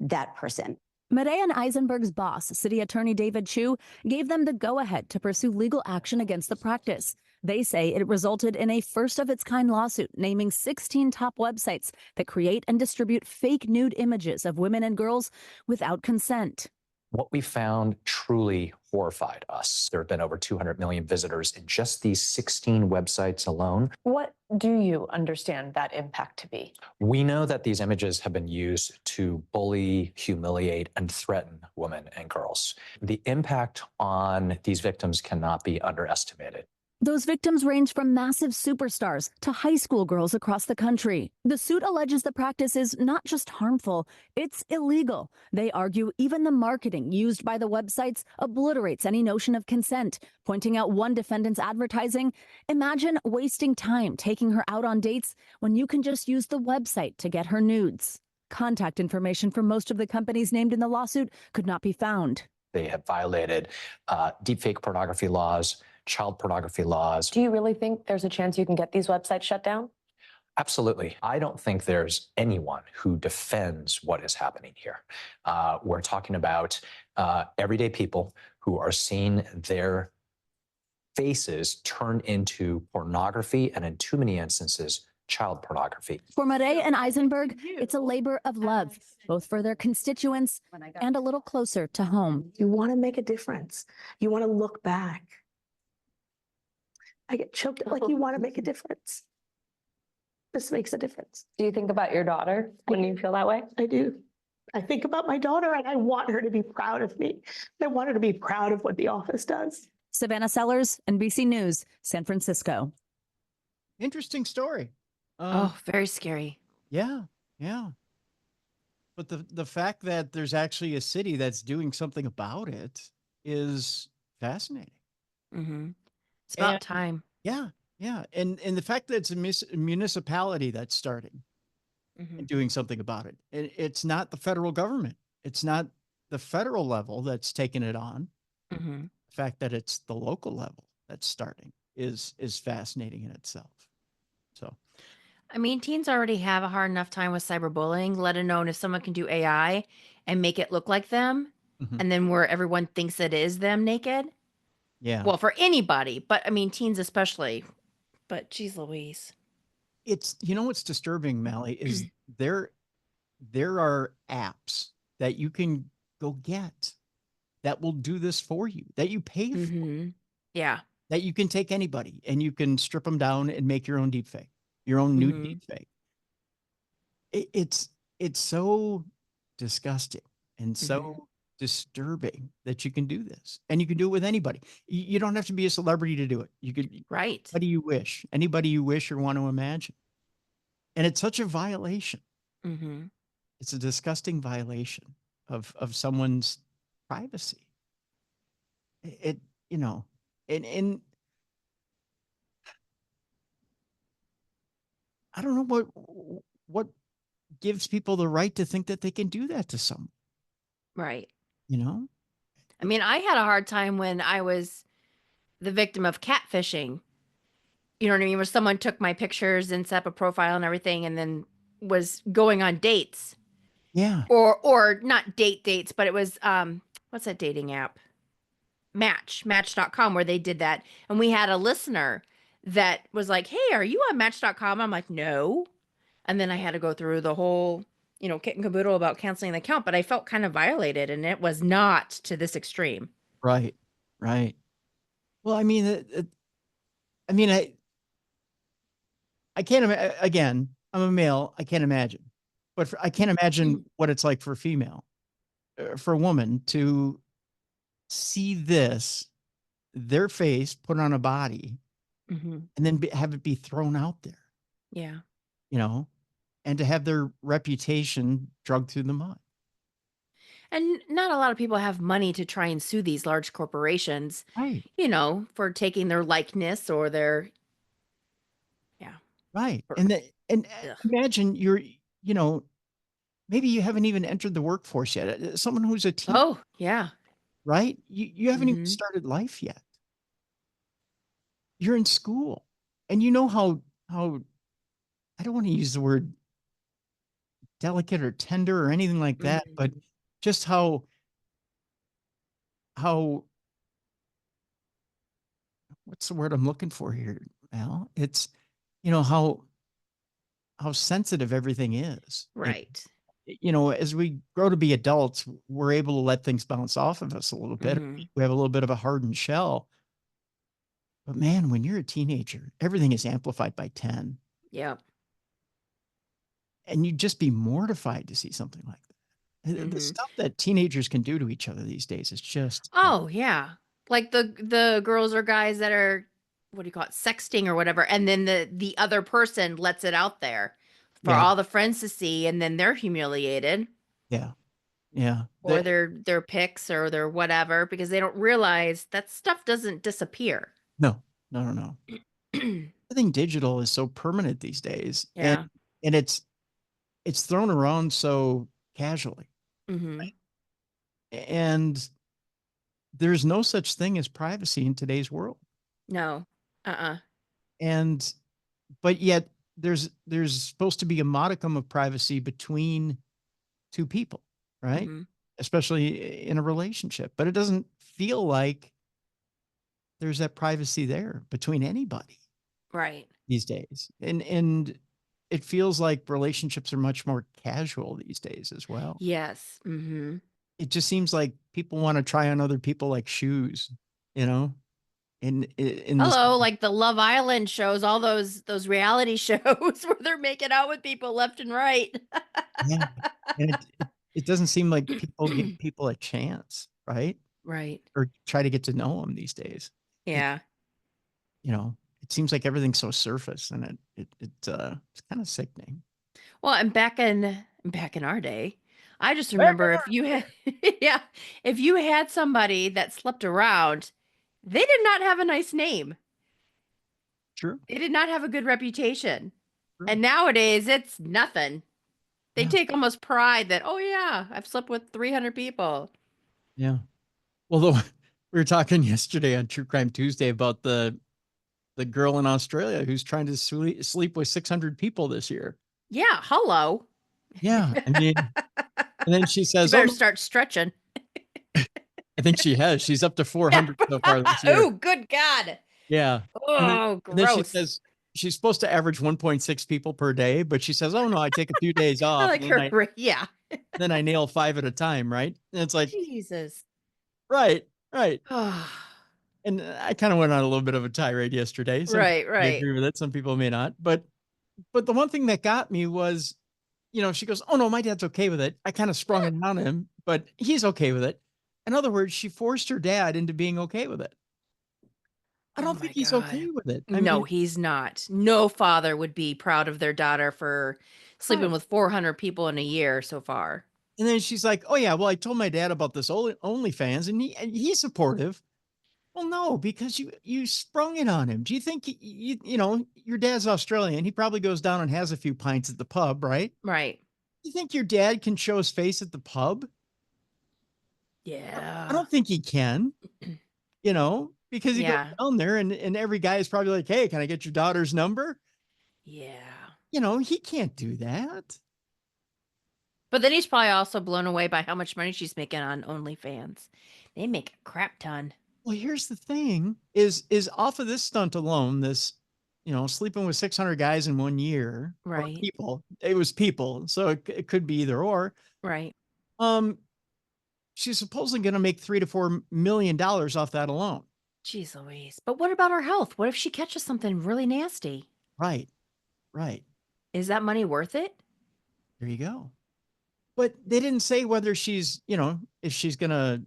that person. Mede and Eisenberg's boss, City Attorney David Chu, gave them the go-ahead to pursue legal action against the practice. They say it resulted in a first-of-its-kind lawsuit naming 16 top websites that create and distribute fake nude images of women and girls without consent. What we found truly horrified us. There have been over 200 million visitors in just these 16 websites alone. What do you understand that impact to be? We know that these images have been used to bully, humiliate, and threaten women and girls. The impact on these victims cannot be underestimated. Those victims range from massive superstars to high school girls across the country. The suit alleges the practice is not just harmful, it's illegal. They argue even the marketing used by the websites obliterates any notion of consent, pointing out one defendant's advertising. Imagine wasting time taking her out on dates when you can just use the website to get her nudes. Contact information for most of the companies named in the lawsuit could not be found. They have violated deepfake pornography laws, child pornography laws. Do you really think there's a chance you can get these websites shut down? Absolutely. I don't think there's anyone who defends what is happening here. We're talking about everyday people who are seeing their faces turn into pornography and in too many instances, child pornography. For Mede and Eisenberg, it's a labor of love, both for their constituents and a little closer to home. You want to make a difference. You want to look back. I get choked up, like you want to make a difference. This makes a difference. Do you think about your daughter when you feel that way? I do. I think about my daughter and I want her to be proud of me. I want her to be proud of what the office does. Savannah Sellers, NBC News, San Francisco. Interesting story. Oh, very scary. Yeah. But the fact that there's actually a city that's doing something about it is fascinating. Mm-hmm. It's about And- time. Yeah. And the fact that it's a municipality that's starting Mhm. and doing something about it. It's not the federal government. It's not the federal level that's taking it on. Mhm. The fact that it's the local level that's starting is fascinating in itself. So, I mean, teens already have a hard enough time with cyberbullying, let alone if someone can do AI and make it look like them, Mhm. and then where everyone thinks it is them naked. yeah. Well, for anybody, but I mean, teens especially. But geez Louise. it's, you know, what's disturbing, Mallie, is there are apps that you can go get that will do this for you, that you pay for, Yeah. that you can take anybody and you can strip them down and make your own deep fake, your own nude deep fake. It's so disgusting and so disturbing that you can do this, and you can do it with anybody. You don't have to be a celebrity to do it. You could, anybody you wish or want to imagine. And it's such a violation. It's a disgusting violation of someone's privacy. It, you know, and I don't know what gives people the right to think that they can do that to someone. Right. You know? I mean, I had a hard time when I was the victim of catfishing. You know what I mean? Where someone took my pictures and set up a profile and everything and then was going on dates. Yeah. Or not dates, but it was, what's that dating app? Match.com, where they did that. And we had a listener that was like, hey, are you on Match.com? I'm like, no. And then I had to go through the whole, you know, kit and caboodle about canceling the account, but I felt kind of violated, and it was not to this extreme. Right. Right. Well, I mean, I can't, again, I'm a male. I can't imagine, but I can't imagine what it's like for a female, for a woman to see this, their face put on a body and then have it be thrown out there. Yeah. You know, and to have their reputation dragged through the mud. And not a lot of people have money to try and sue these large corporations, right? You know, for taking their likeness or their, right. And imagine you're, you know, maybe you haven't even entered the workforce yet. Someone who's a teen. Oh, yeah. Right. You haven't even started life yet. You're in school, and you know how I don't want to use the word delicate or tender or anything like that, but just how what's the word I'm looking for here, Al? It's, you know, how sensitive everything is. Right. And, you know, as we grow to be adults, we're able to let things bounce off of us a little bit. We have a little bit of a hardened shell. But man, when you're a teenager, everything is amplified by 10. Yeah. And you'd just be mortified to see something like that. The stuff that teenagers can do to each other these days is just. Oh, yeah. Like the girls or guys that are, what do you call it, sexting or whatever. And then the other person lets it out there for all the friends to see. And then they're humiliated. Yeah. Yeah. Or their pics or their whatever, because they don't realize that stuff doesn't disappear. No. Everything digital is so permanent these days. Yeah. And it's thrown around so casually. Right? And there's no such thing as privacy in today's world. No. But yet there's supposed to be a modicum of privacy between two people, right? Especially in a relationship, but it doesn't feel like there's that privacy there between anybody. Right. These days. And it feels like relationships are much more casual these days as well. Yes. It just seems like people want to try on other people like shoes, you know? Like the Love Island shows, all those reality shows where they're making out with people left and right. Yeah. And it doesn't seem like people give people a chance, right? Right. Or try to get to know them these days. Yeah. You know, it seems like everything's so surface, and it's kind of sickening. Well, and back in our day, I just remember if you had somebody that slept around, they did not have a nice name. True. They did not have a good reputation. True. And nowadays it's nothing. They take almost pride that, oh yeah, I've slept with 300 people. Yeah. Well, we were talking yesterday on True Crime Tuesday about the girl in Australia who's trying to sleep with 600 people this year. Yeah. Hello. Yeah. I mean, and then she says, you better start stretching. I think she has. She's up to 400 so far this year. Oh, good God. Yeah. Oh, gross. And then she's supposed to average 1.6 people per day, but she says, "Oh no, I take a few days off. I like and then her. Yeah. then I nail 5 at a time." Right? And it's like, Jesus. right. right, And I kind of went on a little bit of a tirade yesterday. Some people may right. agree with it. Some people may not. But the one thing that got me was, she goes, "Oh no, my dad's okay with it. I kind of sprung it on him, but he's okay with it." In other words, she forced her dad into being okay with it. I Oh don't my think he's God. okay with it. No, he's not. No father would be proud of their daughter for sleeping Right. with 400 people in a year so far. And then she's like, "Oh yeah, well, I told my dad about this OnlyFans, and he's supportive." Well, no, because you sprung it on him. Do you think your dad's Australian? He probably goes down and has a few pints at the pub, right? Right. You think your dad can show his face at the pub? I Yeah. don't think he can. Because he goes Yeah. down there and every guy is probably like, "Hey, can I get your daughter's number?" Yeah. He can't do that. But then he's probably also blown away by how much money she's making on OnlyFans. They make a crap ton. Well, here's the thing is off of this stunt alone, this, sleeping with 600 guys in 1 year, or Right. people, it was people. So it could be either or. Right. She's supposedly going to make $3 to $4 million off that alone. Jeez Louise. But what about her health? What if she catches something really nasty? Right. Is that money worth it? There you go. But they didn't say whether she's, if she's going to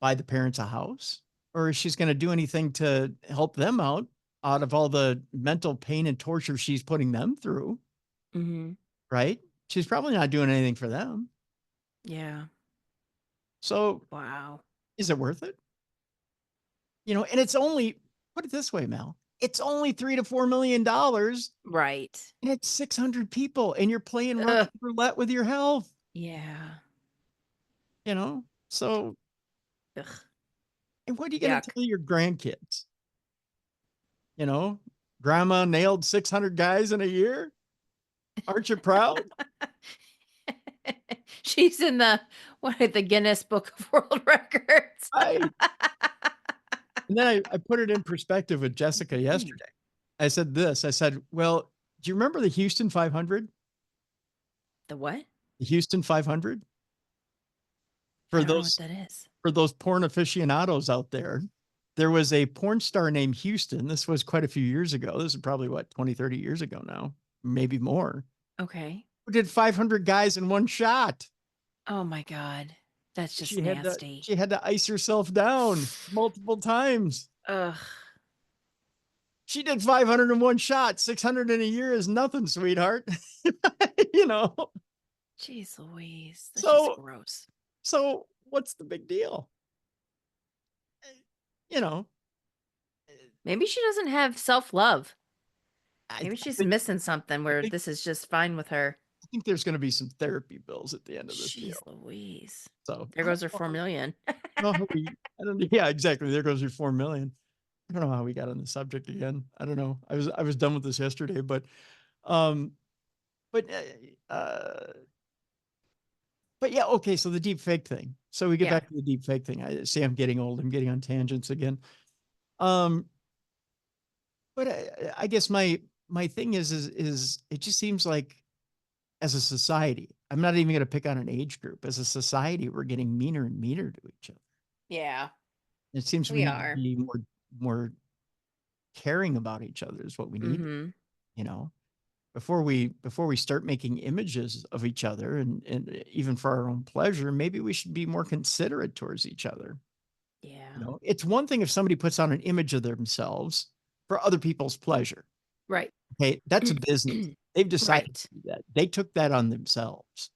buy the parents a house or if she's going to do anything to help them out of all the mental pain and torture she's putting them through. Mm-hmm. Right? She's probably not doing anything for them. Yeah. So, wow. Is it worth it? And it's only, put it this way, Mel, it's only $3 to $4 million. Right. And it's 600 people and you're playing Russian roulette with your health. Yeah. So, Ugh. and what are you going to tell your grandkids? Grandma nailed 600 guys in a year. Aren't you proud? She's in the Guinness Book of World Records. Right. And then I put it in perspective with Jessica yesterday. I said this. I said, "Well, do you remember the Houston 500? The what? The Houston 500? I don't know what that is. For those porn aficionados out there, there was a porn star named Houston. This was quite a few years ago. This is probably 20, 30 years ago now, maybe more. Okay. Who did 500 guys in one shot. Oh my God. That's just nasty. She had to ice herself down multiple times. Ugh. She did 500 in one shot. 600 in a year is nothing, sweetheart. Jeez Louise. That's just gross. So what's the big deal? Maybe she doesn't have self-love. Maybe she's think, missing something where this is just fine with her. I think there's going to be some therapy bills at the end of this deal. Jeez Louise. So there goes her 4 million. Yeah, exactly. There goes your 4 million. I don't know how we got on the subject again. I don't know. I was done with this yesterday, but yeah, okay. So the deep fake thing. So we get back to the deep fake thing. I see I'm getting old. I'm getting on tangents again. But I guess my thing is it just seems like as a society, I'm not even going to pick on an age group. As a society, we're getting meaner and meaner to each other. Yeah. It seems we need to be more caring about each other is what we need. Mm-hmm. Before we start making images of each other and even for our own pleasure, maybe we should be more considerate towards each other. Yeah. It's one thing if somebody puts on an image of themselves for other people's pleasure. Right. Okay. That's a business. They've decided to do that. They took that on themselves.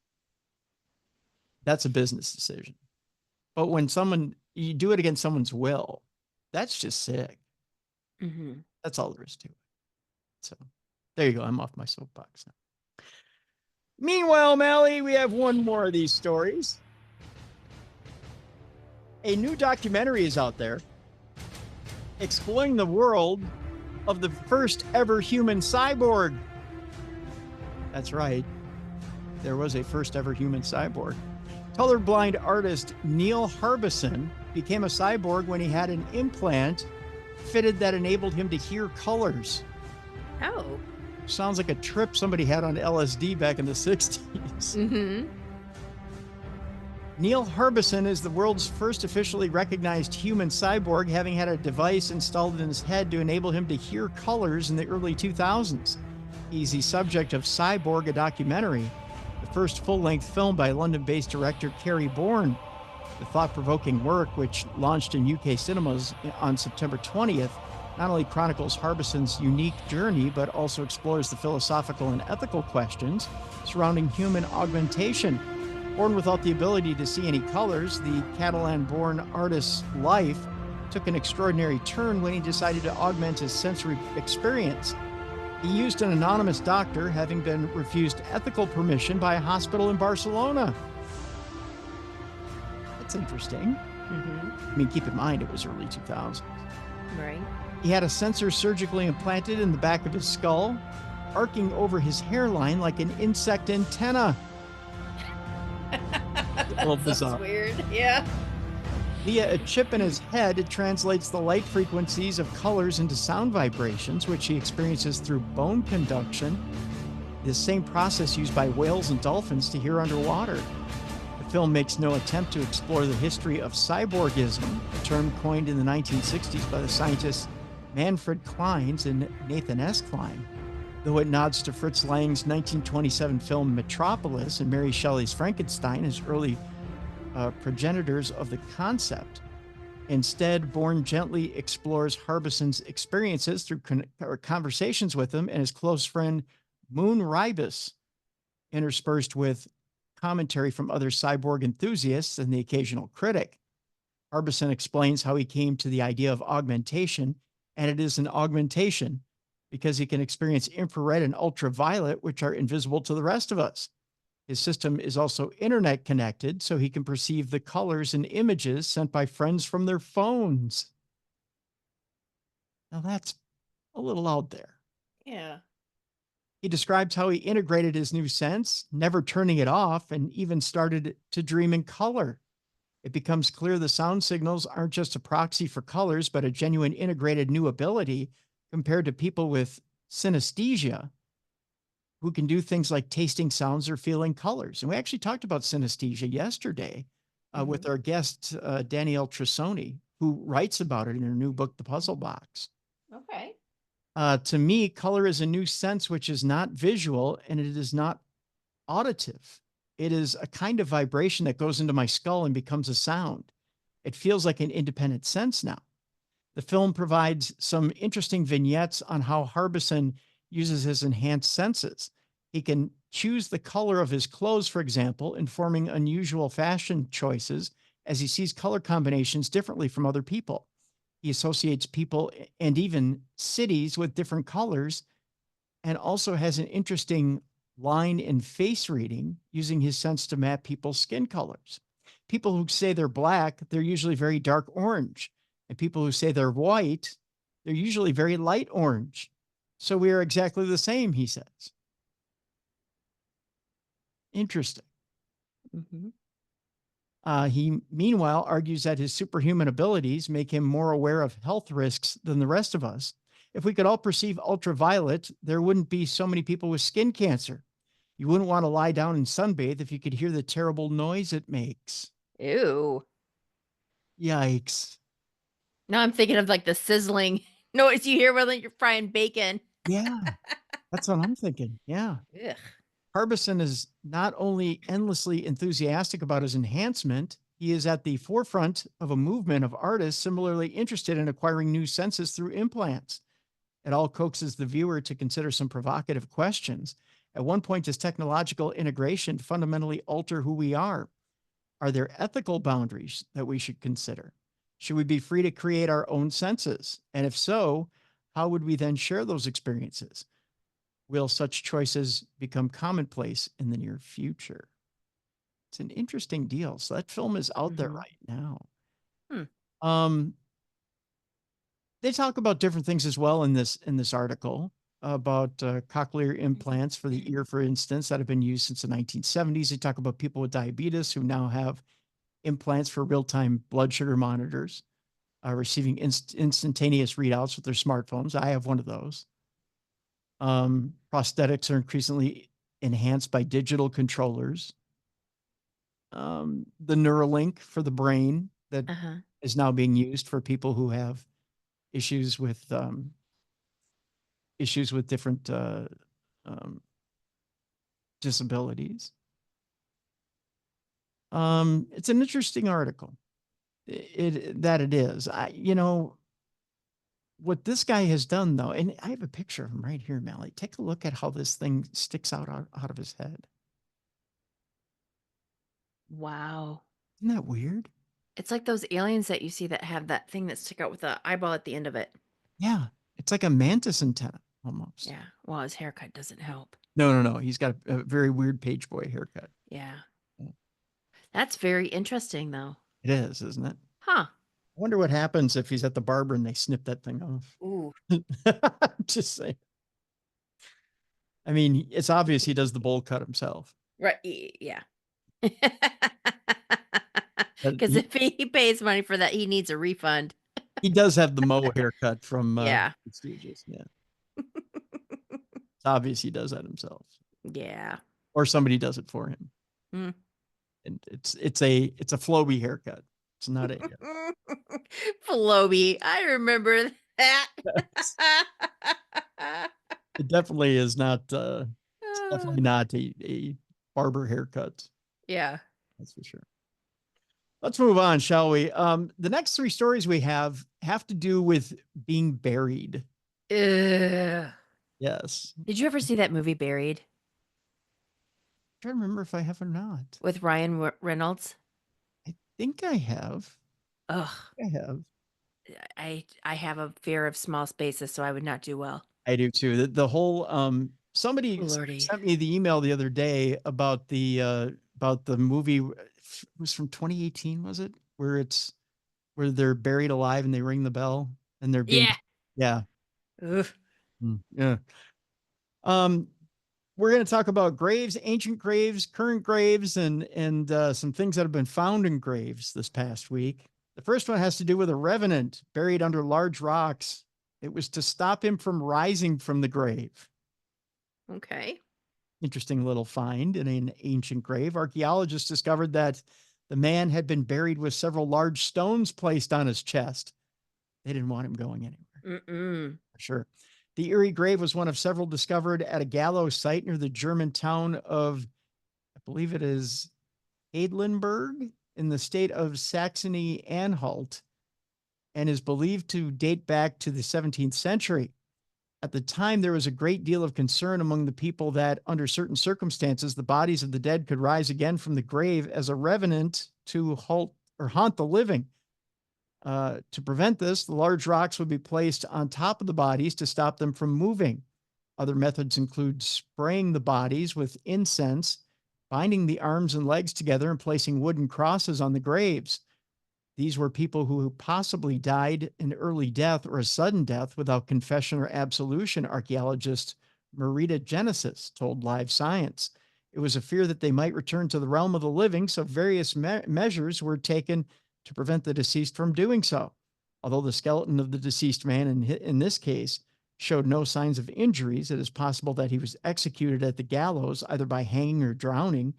That's a business decision. But when you do it against someone's will, that's just sick. Mm-hmm. That's all there is to it. So there you go. I'm off my soapbox now. Meanwhile, Mallie, we have one more of these stories. A new documentary is out there exploring the world of the first ever human cyborg. That's right. There was a first ever human cyborg. Colorblind artist Neil Harbison became a cyborg when he had an implant fitted that enabled him to hear colors. Oh. Sounds like a trip somebody had on LSD back in the 60s. Mm-hmm. Neil Harbison is the world's first officially recognized human cyborg, having had a device installed in his head to enable him to hear colors in the early 2000s. He's the subject of Cyborg, a documentary, the first full-length film by London-based director Kerry Bourne. The thought-provoking work, which launched in UK cinemas on September 20th, not only chronicles Harbison's unique journey, but also explores the philosophical and ethical questions surrounding human augmentation. Born without the ability to see any colors, the Catalan-born artist's life took an extraordinary turn when he decided to augment his sensory experience. He used an anonymous doctor, having been refused ethical permission by a hospital in Barcelona. That's interesting. Mm-hmm. I mean, keep in mind, it was early 2000s. Right. He had a sensor surgically implanted in the back of his skull, arcing over his hairline like an insect antenna. A little bizarre. That's weird. Yeah. Via a chip in his head, it translates the light frequencies of colors into sound vibrations, which he experiences through bone conduction, the same process used by whales and dolphins to hear underwater. The film makes no attempt to explore the history of cyborgism, a term coined in the 1960s by the scientists Manfred Clynes and Nathan S. Klein, though it nods to Fritz Lang's 1927 film Metropolis and Mary Shelley's Frankenstein as early progenitors of the concept. Instead, Bourne gently explores Harbison's experiences through conversations with him and his close friend Moon Ribus, interspersed with commentary from other cyborg enthusiasts and the occasional critic. Harbison explains how he came to the idea of augmentation, and it is an augmentation because he can experience infrared and ultraviolet, which are invisible to the rest of us. His system is also internet connected, so he can perceive the colors and images sent by friends from their phones. Now that's a little out there. Yeah. He describes how he integrated his new sense, never turning it off, and even started to dream in color. It becomes clear the sound signals aren't just a proxy for colors, but a genuine integrated new ability compared to people with synesthesia, who can do things like tasting sounds or feeling colors. And we actually talked about synesthesia yesterday with our guest, Danielle Trissoni, who writes about it in her new book, The Puzzle Box. Okay. To me, color is a new sense which is not visual and it is not auditive. It is a kind of vibration that goes into my skull and becomes a sound. It feels like an independent sense now. The film provides some interesting vignettes on how Harbison uses his enhanced senses. He can choose the color of his clothes, for example, informing unusual fashion choices as he sees color combinations differently from other people. He associates people and even cities with different colors, and also has an interesting line and face reading using his sense to map people's skin colors. People who say they're black, they're usually very dark orange. And people who say they're white, they're usually very light orange. So we are exactly the same, he says. Interesting. He, meanwhile, argues that his superhuman abilities make him more aware of health risks than the rest of us. If we could all perceive ultraviolet, there wouldn't be so many people with skin cancer. You wouldn't want to lie down and sunbathe if you could hear the terrible noise it makes. Ew. Yikes. Now I'm thinking of like the sizzling noise you hear when you're frying bacon. Yeah, that's what I'm thinking. Yeah. Ugh. Harbison is not only endlessly enthusiastic about his enhancement, he is at the forefront of a movement of artists similarly interested in acquiring new senses through implants. It all coaxes the viewer to consider some provocative questions. At one point, does technological integration fundamentally alter who we are? Are there ethical boundaries that we should consider? Should we be free to create our own senses? And if so, how would we then share those experiences? Will such choices become commonplace in the near future? It's an interesting deal. So that film is out there right now. They talk about different things as well in this article about cochlear implants for the ear, for instance, that have been used since the 1970s. They talk about people with diabetes who now have implants for real-time blood sugar monitors, receiving instantaneous readouts with their smartphones. I have one of those. Prosthetics are increasingly enhanced by digital controllers. The Neuralink for the brain that is now being used for people who have issues with different disabilities. It's an interesting article. It is. What this guy has done, though, and I have a picture of him right here, Mallie. Take a look at how this thing sticks out of his head. Wow. Isn't that weird? It's like those aliens that you see that have that thing that stick out with the eyeball at the end of it. Yeah. It's like a mantis antenna almost. Yeah. Well, his haircut doesn't help. No. He's got a very weird page boy haircut. Yeah. That's very interesting, though. It is, isn't it? Huh. I wonder what happens if he's at the barber and they snip that thing off. Ooh. Just saying. I mean, it's obvious he does the bowl cut himself. Right. Yeah. Because if he pays money for that, he needs a refund. He does have the Mo haircut from the Stooges. Yeah. It's obvious he does that himself. Yeah. Or somebody does it for him. Mm. And it's a Floby haircut. It's not a Floby. I remember that. It definitely is not it's definitely not a barber haircut. Yeah. That's for sure. Let's move on, shall we? The next 3 stories we have to do with being buried. Ugh. Yes. Did you ever see that movie Buried? I'm trying to remember if I have or not. With Ryan Reynolds? I think I have. Ugh. I have. I have a fear of small spaces, so I would not do well. I do too. The whole somebody sent me the email the other day about the movie. It was from 2018, was it? Where they're buried alive and they ring the bell and they're being yeah. Ugh. Yeah. We're going to talk about graves, ancient graves, current graves, and some things that have been found in graves this past week. The first one has to do with a revenant buried under large rocks. It was to stop him from rising from the grave. Okay. Interesting little find in an ancient grave. Archaeologists discovered that the man had been buried with several large stones placed on his chest. They didn't want him going anywhere. For sure. The eerie grave was one of several discovered at a gallows site near the German town of, I believe it is Heidelberg in the state of Saxony-Anhalt, and is believed to date back to the 17th century. At the time, there was a great deal of concern among the people that under certain circumstances, the bodies of the dead could rise again from the grave as a revenant to haunt the living. To prevent this, the large rocks would be placed on top of the bodies to stop them from moving. Other methods include spraying the bodies with incense, binding the arms and legs together, and placing wooden crosses on the graves. These were people who possibly died an early death or a sudden death without confession or absolution, archaeologist Marita Genesis told Live Science. It was a fear that they might return to the realm of the living, so various measures were taken to prevent the deceased from doing so. Although the skeleton of the deceased man, in this case, showed no signs of injuries, it is possible that he was executed at the gallows, either by hanging or drowning.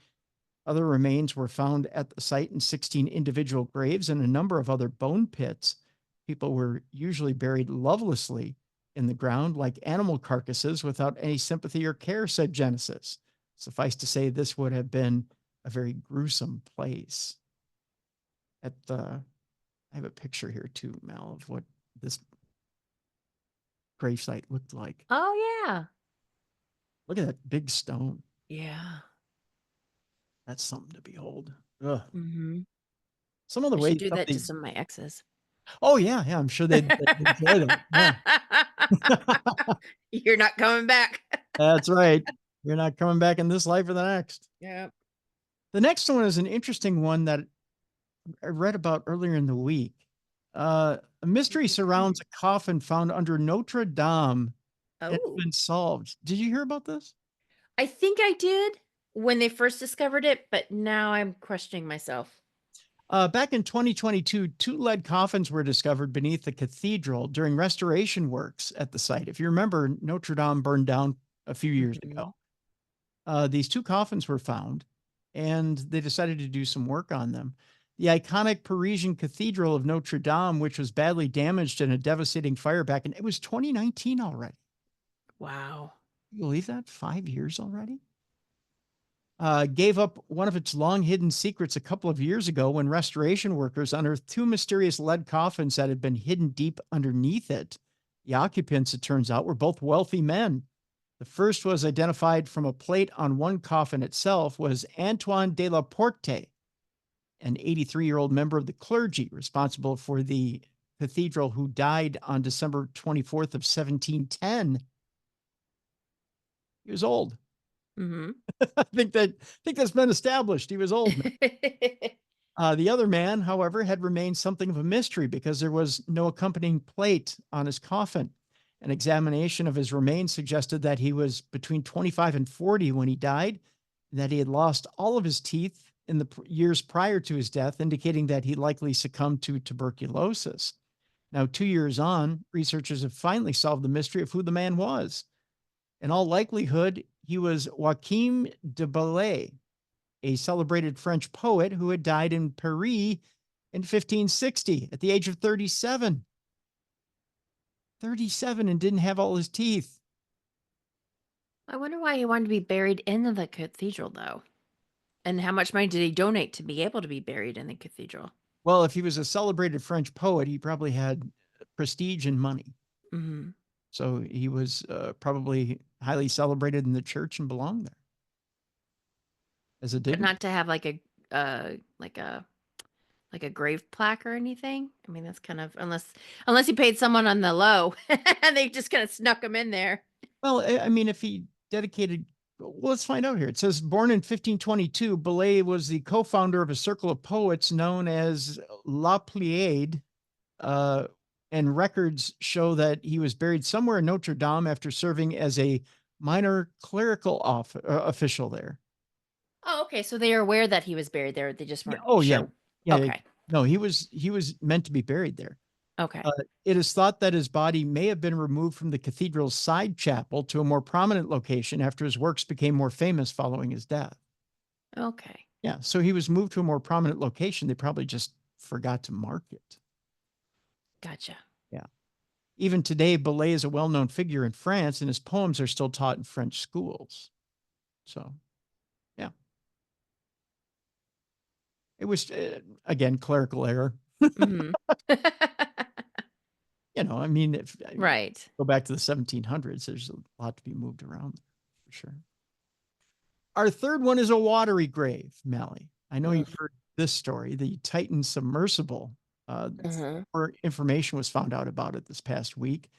Other remains were found at the site in 16 individual graves and a number of other bone pits. People were usually buried lovelessly in the ground like animal carcasses without any sympathy or care, said Genesis. Suffice to say, this would have been a very gruesome place. I have a picture here too, Mal, of what this gravesite looked like. Oh, yeah. Look at that big stone. Yeah. That's something to behold. Ugh. Mm-hmm. Some of the I ways should do that to some of my exes. Oh yeah, I'm sure they'd enjoy them. Yeah. You're not coming back. That's right. You're not coming back in this life or the next. Yeah. The next one is an interesting one that I read about earlier in the week. A mystery surrounds a coffin found under Notre Dame. It's been solved. Did you hear about this? I think I did when they first discovered it, but now I'm questioning myself. Back in 2022, 2 lead coffins were discovered beneath the cathedral during restoration works at the site. If you remember, Notre Dame burned down a few years ago. These 2 coffins were found, and they decided to do some work on them. The iconic Parisian Cathedral of Notre Dame, which was badly damaged in a devastating fire back in, it was 2019 already. Wow. You believe that? 5 years already? Gave up one of its long hidden secrets a couple of years ago when restoration workers unearthed 2 mysterious lead coffins that had been hidden deep underneath it. The occupants, it turns out, were both wealthy men. The first was identified from a plate on one coffin itself was Antoine de la Porte, an 83-year-old member of the clergy responsible for the cathedral who died on December 24th of 1710. He was old. I think that's been established. He was old. The other man, however, had remained something of a mystery because there was no accompanying plate on his coffin. An examination of his remains suggested that he was between 25 and 40 when he died, and that he had lost all of his teeth in the years prior to his death, indicating that he likely succumbed to tuberculosis. Now, 2 years on, researchers have finally solved the mystery of who the man was. In all likelihood, he was Joachim de Bellay, a celebrated French poet who had died in Paris in 1560 at the age of 37. 37 and didn't have all his teeth. I wonder why he wanted to be buried in the cathedral, though. And how much money did he donate to be able to be buried in the cathedral? Well, if he was a celebrated French poet, he probably had prestige and money. So he was probably highly celebrated in the church and belonged there. As a But dignitary. not to have like a grave plaque or anything. I mean, that's kind of unless he paid someone on the low and they just kind of snuck him in there. Well, I mean, if he dedicated, well, let's find out here. It says, born in 1522, Bellay was the co-founder of a circle of poets known as La Pléiade, and records show that he was buried somewhere in Notre Dame after serving as a minor clerical official there. Oh, okay. So they are aware that he was buried there. They just weren't Oh, yeah. sure. Yeah. Okay. No, he was meant to be buried there. Okay. It is thought that his body may have been removed from the cathedral's side chapel to a more prominent location after his works became more famous following his death. Okay. Yeah. So he was moved to a more prominent location. They probably just forgot to mark it. Gotcha. Yeah. Even today, Bellay is a well-known figure in France, and his poems are still taught in French schools. So, yeah. It was, again, clerical error. You know, I mean, if Right. go back to the 1700s, there's a lot to be moved around for sure. Our third one is a watery grave, Mallie. I know you've heard this story, the Titan Submersible. More information was found out about it this past week.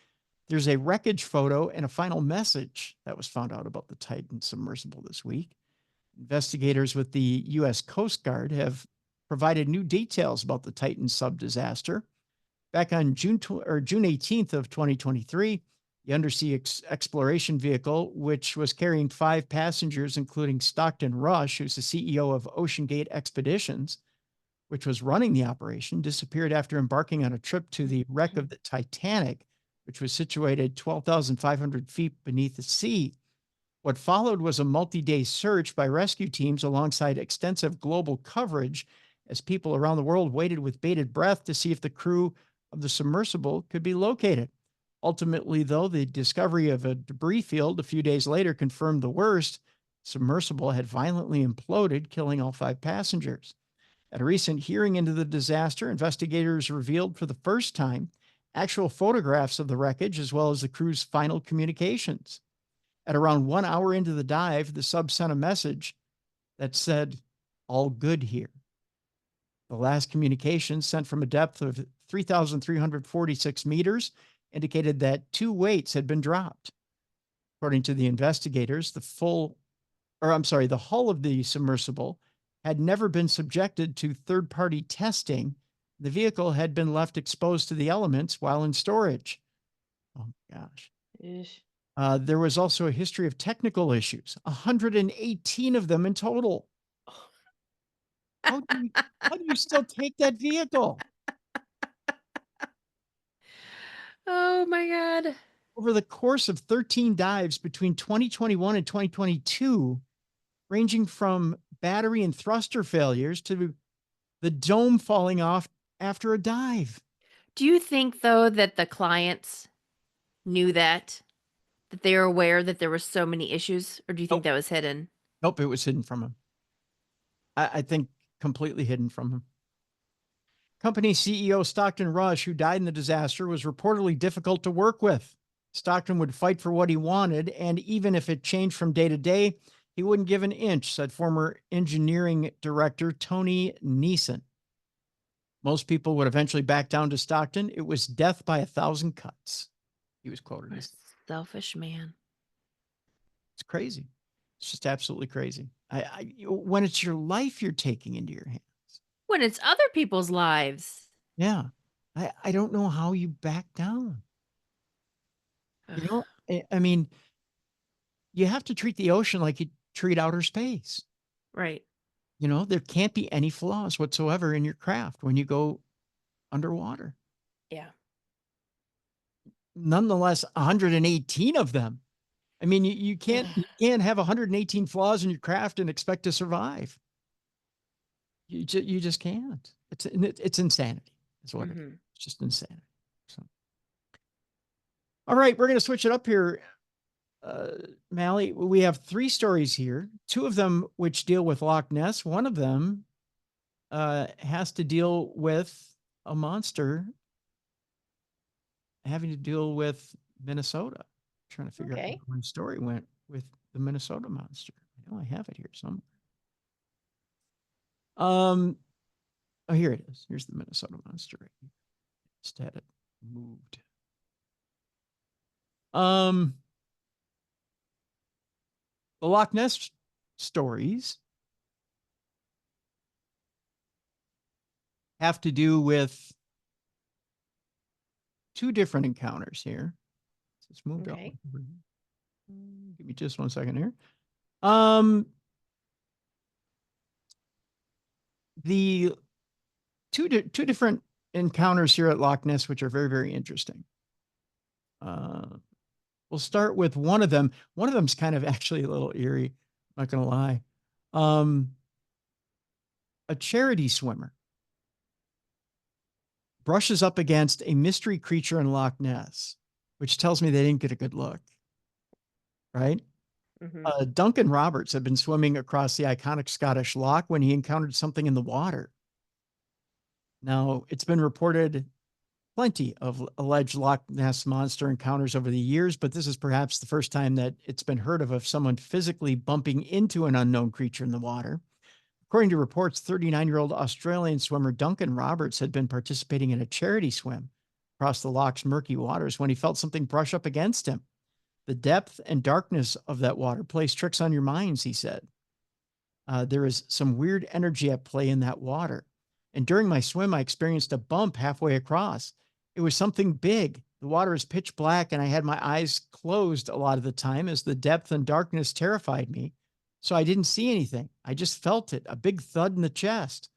There's a wreckage photo and a final message that was found out about the Titan Submersible this week. Investigators with the U.S. Coast Guard have provided new details about the Titan sub disaster. Back on June 18th of 2023, the undersea exploration vehicle, which was carrying 5 passengers, including Stockton Rush, who's the CEO of Ocean Gate Expeditions, which was running the operation, disappeared after embarking on a trip to the wreck of the Titanic, which was situated 12,500 feet beneath the sea. What followed was a multi-day search by rescue teams alongside extensive global coverage as people around the world waited with bated breath to see if the crew of the submersible could be located. Ultimately, though, the discovery of a debris field a few days later confirmed the worst. Submersible had violently imploded, killing all 5 passengers. At a recent hearing into the disaster, investigators revealed for the first time actual photographs of the wreckage as well as the crew's final communications. At around 1 hour into the dive, the sub sent a message that said, "All good here." The last communication, sent from a depth of 3,346 meters, indicated that 2 weights had been dropped. According to the investigators, the hull of the submersible had never been subjected to third-party testing. The vehicle had been left exposed to the elements while in storage. Oh my gosh. There was also a history of technical issues, 118 of them in total. how do you still take that vehicle? Oh my God. Over the course of 13 dives between 2021 and 2022, ranging from battery and thruster failures to the dome falling off after a dive. Do you think, though, that the clients knew that they were aware that there were so many issues? Or do you think that was hidden? Nope, it was hidden from him. I think completely hidden from him. Company CEO Stockton Rush, who died in the disaster, was reportedly difficult to work with. Stockton would fight for what he wanted, and even if it changed from day to day, he wouldn't give an inch, said former engineering director Tony Neeson. Most people would eventually back down to Stockton. It was death by 1,000 cuts. He was quoted What a as. selfish man. It's crazy. It's just absolutely crazy. When it's your life you're taking into your hands. When it's other people's lives. Yeah. I don't know how you back down. You know, I mean, you have to treat the ocean like you treat outer space. Right. You know, there can't be any flaws whatsoever in your craft when you go underwater. Yeah. Nonetheless, 118 of them. I mean, you can't have 118 flaws in your craft and expect to survive. You just can't. It's insanity. Is what it is. It's just insanity. So, all right, we're going to switch it up here. Mallie, we have 3 stories here, 2 of them which deal with Loch Ness. One of them has to deal with a monster having to deal with Minnesota. I'm trying to figure out how my story went with the Minnesota monster. I know I have it here somewhere. Oh, here it is. Here's the Minnesota monster right here. Just had it moved. The Loch Ness stories have to do with 2 different encounters here. Let's move on. Give me just 1 second here. The two different encounters here at Loch Ness, which are very, very interesting. We'll start with one of them. One of them's kind of actually a little eerie. I'm not going to lie. A charity swimmer brushes up against a mystery creature in Loch Ness, which tells me they didn't get a good look. Right? Duncan Roberts had been swimming across the iconic Scottish loch when he encountered something in the water. Now, it's been reported plenty of alleged Loch Ness Monster encounters over the years, but this is perhaps the first time that it's been heard of someone physically bumping into an unknown creature in the water. According to reports, 39-year-old Australian swimmer Duncan Roberts had been participating in a charity swim across the loch's murky waters when he felt something brush up against him. The depth and darkness of that water plays tricks on your minds, he said. There is some weird energy at play in that water. And during my swim, I experienced a bump halfway across. It was something big. The water is pitch black, and I had my eyes closed a lot of the time as the depth and darkness terrified me. So I didn't see anything. I just felt it, a big thud in the chest.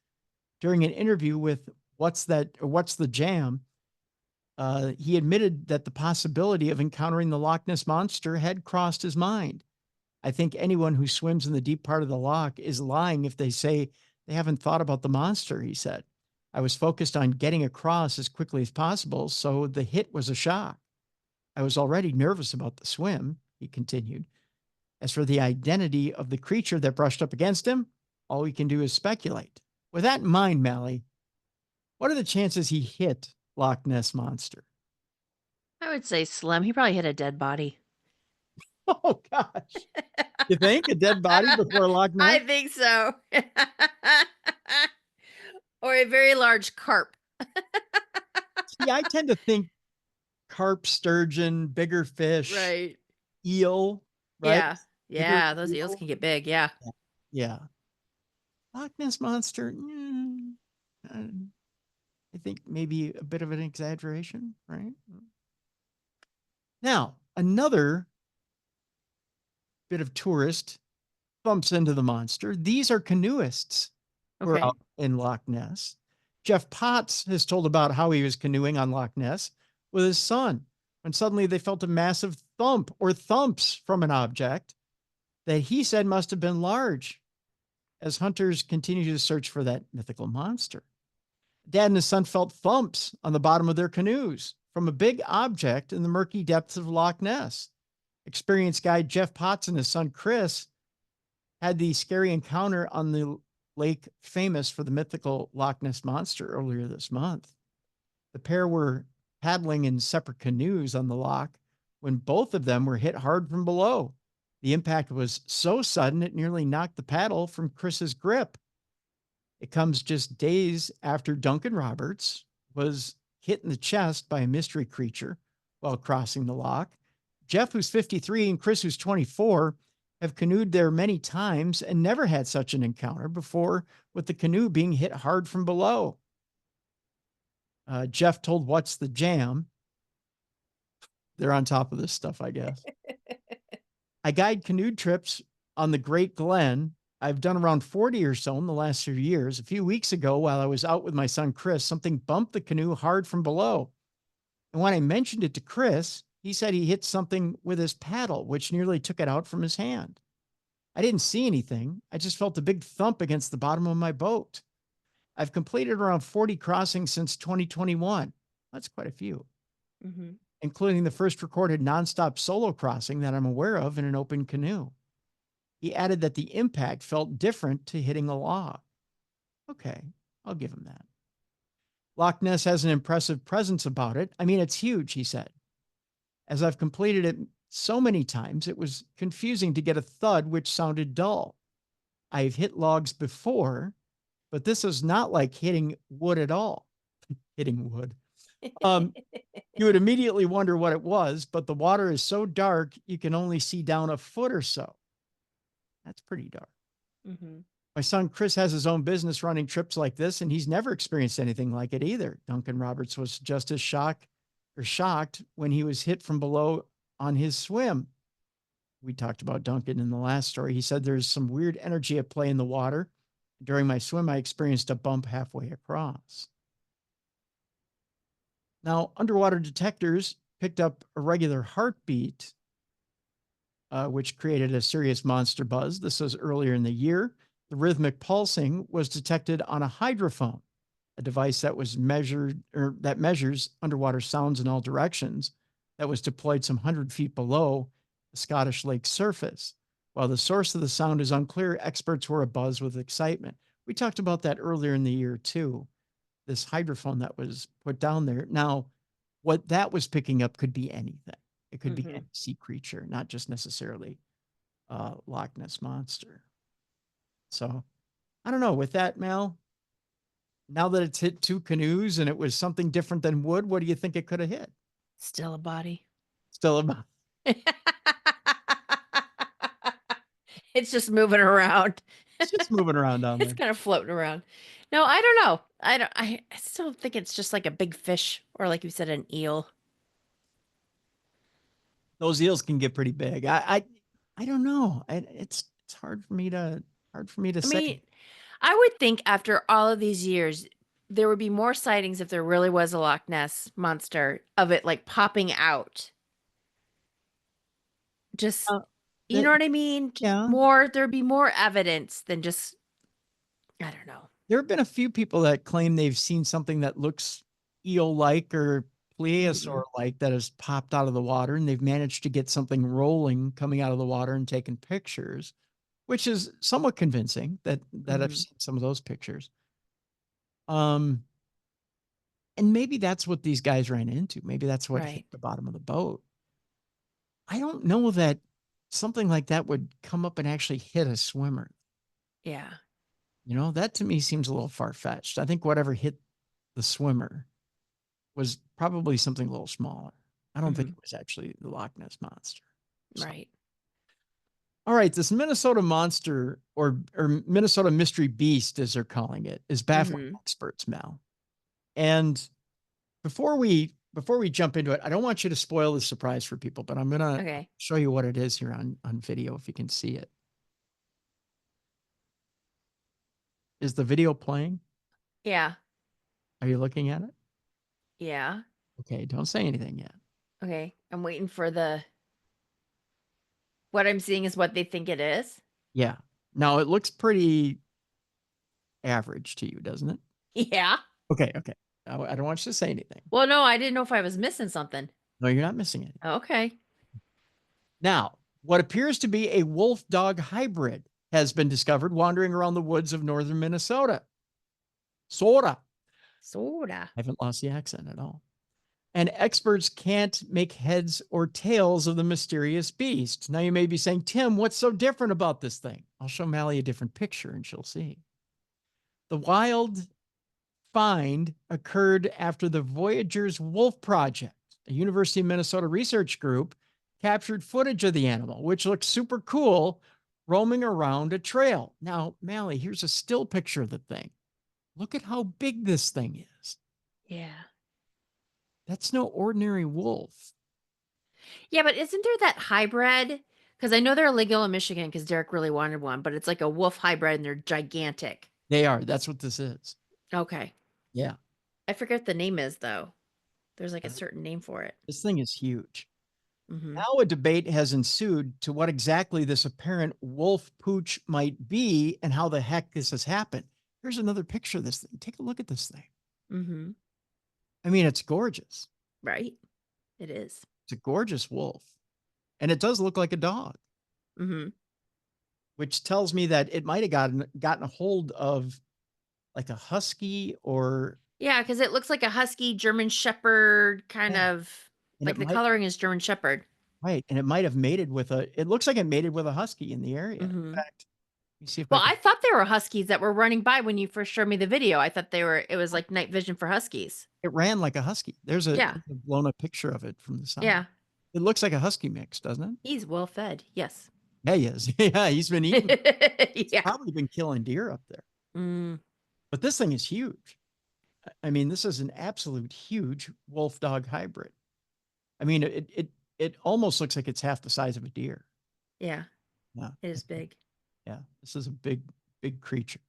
During an interview with What's the Jam, he admitted that the possibility of encountering the Loch Ness Monster had crossed his mind. I think anyone who swims in the deep part of the loch is lying if they say they haven't thought about the monster, he said. I was focused on getting across as quickly as possible, so the hit was a shock. I was already nervous about the swim, he continued. As for the identity of the creature that brushed up against him, all we can do is speculate. With that in mind, Mallie, what are the chances he hit Loch Ness Monster? I would say slim. He probably hit a dead body. Oh, gosh. You think? A dead body before Loch Ness? I think so. Or a very large carp. See, I tend to think carp, sturgeon, bigger fish, Right. eel, right? Yeah. Yeah, Bigger those eels can get big. Yeah. Yeah. Loch Ness Monster, I think maybe a bit of an exaggeration, right? Now, another bit of tourist bumps into the monster. These are canoeists. were Okay. out in Loch Ness. Jeff Potts has told about how he was canoeing on Loch Ness with his son when suddenly they felt a massive thump or thumps from an object that he said must have been large as hunters continue to search for that mythical monster. Dad and his son felt thumps on the bottom of their canoes from a big object in the murky depths of Loch Ness. Experienced guide Jeff Potts and his son Chris had the scary encounter on the lake famous for the mythical Loch Ness Monster earlier this month. The pair were paddling in separate canoes on the loch when both of them were hit hard from below. The impact was so sudden it nearly knocked the paddle from Chris's grip. It comes just days after Duncan Roberts was hit in the chest by a mystery creature while crossing the loch. Jeff, who's 53, and Chris, who's 24, have canoed there many times and never had such an encounter before, with the canoe being hit hard from below. Jeff told What's the Jam? They're on top of this stuff, I guess. I guide canoe trips on the Great Glen. I've done around 40 or so in the last few years. A few weeks ago, while I was out with my son Chris, something bumped the canoe hard from below. And when I mentioned it to Chris, he said he hit something with his paddle, which nearly took it out from his hand. I didn't see anything. I just felt a big thump against the bottom of my boat. I've completed around 40 crossings since 2021. That's quite a few, including the first recorded nonstop solo crossing that I'm aware of in an open canoe. He added that the impact felt different to hitting a log. Okay, I'll give him that. Loch Ness has an impressive presence about it. I mean, it's huge, he said. As I've completed it so many times, it was confusing to get a thud which sounded dull. I've hit logs before, but this is not like hitting wood at all. Hitting wood. You would immediately wonder what it was, but the water is so dark, you can only see down a foot or so. That's pretty dark. My son Chris has his own business running trips like this, and he's never experienced anything like it either. Duncan Roberts was just as shocked when he was hit from below on his swim. We talked about Duncan in the last story. He said there's some weird energy at play in the water. During my swim, I experienced a bump halfway across. Now, underwater detectors picked up a regular heartbeat, which created a serious monster buzz. This was earlier in the year. The rhythmic pulsing was detected on a hydrophone, a device that was that measures underwater sounds in all directions, that was deployed some 100 feet below the Scottish lake surface. While the source of the sound is unclear, experts were abuzz with excitement. We talked about that earlier in the year too, this hydrophone that was put down there. Now, what that was picking up could be anything. It could be any sea creature, not just necessarily Loch Ness Monster. So I don't know. With that, Mal, now that it's hit two canoes and it was something different than wood, what do you think it could have hit? Still a body. Still a body. It's just moving around. It's just moving around down there. It's kind of floating around. No, I don't know. I still think it's just like a big fish, or like you said, an eel. Those eels can get pretty big. I don't know. It's hard for me to say. I mean, I would think after all of these years, there would be more sightings if there really was a Loch Ness Monster of it like popping out. Just, you know what I mean? Yeah. There'd be more evidence than just, I don't know. There have been a few people that claim they've seen something that looks eel-like or plesiosaur-like that has popped out of the water, and they've managed to get something rolling coming out of the water and taken pictures, which is somewhat convincing that I've seen some of those pictures. And maybe that's what these guys ran into. Maybe that's what hit the bottom of the boat. I don't know that something like that would come up and actually hit a swimmer. Yeah. You know, that to me seems a little far-fetched. I think whatever hit the swimmer was probably something a little smaller. I don't think it was actually the Loch Ness Monster. So. Right. All right. This Minnesota monster or Minnesota mystery beast, as they're calling it, is baffling experts, Mal. And before we jump into it, I don't want you to spoil the surprise for people, but I'm going to show you what it is here on video if you can see it. Is the video playing? Yeah. Are you looking at it? Yeah. Okay, don't say anything yet. Okay. I'm waiting for what I'm seeing is what they think it is. Yeah. Now it looks pretty average to you, doesn't it? Yeah. Okay. I don't want you to say anything. Well, no, I didn't know if I was missing something. No, you're not missing anything. Okay. Now, what appears to be a wolf-dog hybrid has been discovered wandering around the woods of northern Minnesota. Soda. Soda. I haven't lost the accent at all. And experts can't make heads or tails of the mysterious beast. Now you may be saying, Tim, what's so different about this thing? I'll show Mallie a different picture and she'll see. The wild find occurred after the Voyagers Wolf Project, a University of Minnesota research group, captured footage of the animal, which looks super cool, roaming around a trail. Now, Mallie, here's a still picture of the thing. Look at how big this thing is. Yeah. That's no ordinary wolf. Yeah, but isn't there that hybrid? Because I know they're illegal in Michigan because Derek really wanted one, but it's like a wolf hybrid and they're gigantic. They are. That's what this is. Okay. Yeah. I forget what the name is, though. There's like a certain name for it. This thing is huge. Mm-hmm. Now a debate has ensued to what exactly this apparent wolf pooch might be and how the heck this has happened. Here's another picture of this thing. Take a look at this thing. Mm-hmm. I mean, it's gorgeous. Right? It is. It's a gorgeous wolf. And it does look like a dog. Mm-hmm. Which tells me that it might have gotten a hold of like a husky or... Yeah, because it looks like a husky German Shepherd kind of... And like the coloring is German Shepherd. Right. And it might have mated with it looks like it mated with a husky in the area. Mm-hmm. In fact, let me see if I thought they were huskies that were running by when you first showed me the video. I thought it was like night vision for huskies. It ran like a husky. There's a blown up picture of it from the side. Yeah. It looks like a husky mix, doesn't it? He's well fed. Yes. Yeah, he is. Yeah, he's been eating. He's Yeah. probably been killing deer up there. Mm. But this thing is huge. I mean, this is an absolute huge wolf dog hybrid. I mean, it almost looks like it's half the size of a deer. Yeah. Yeah. It is big. Yeah. This is a big creature.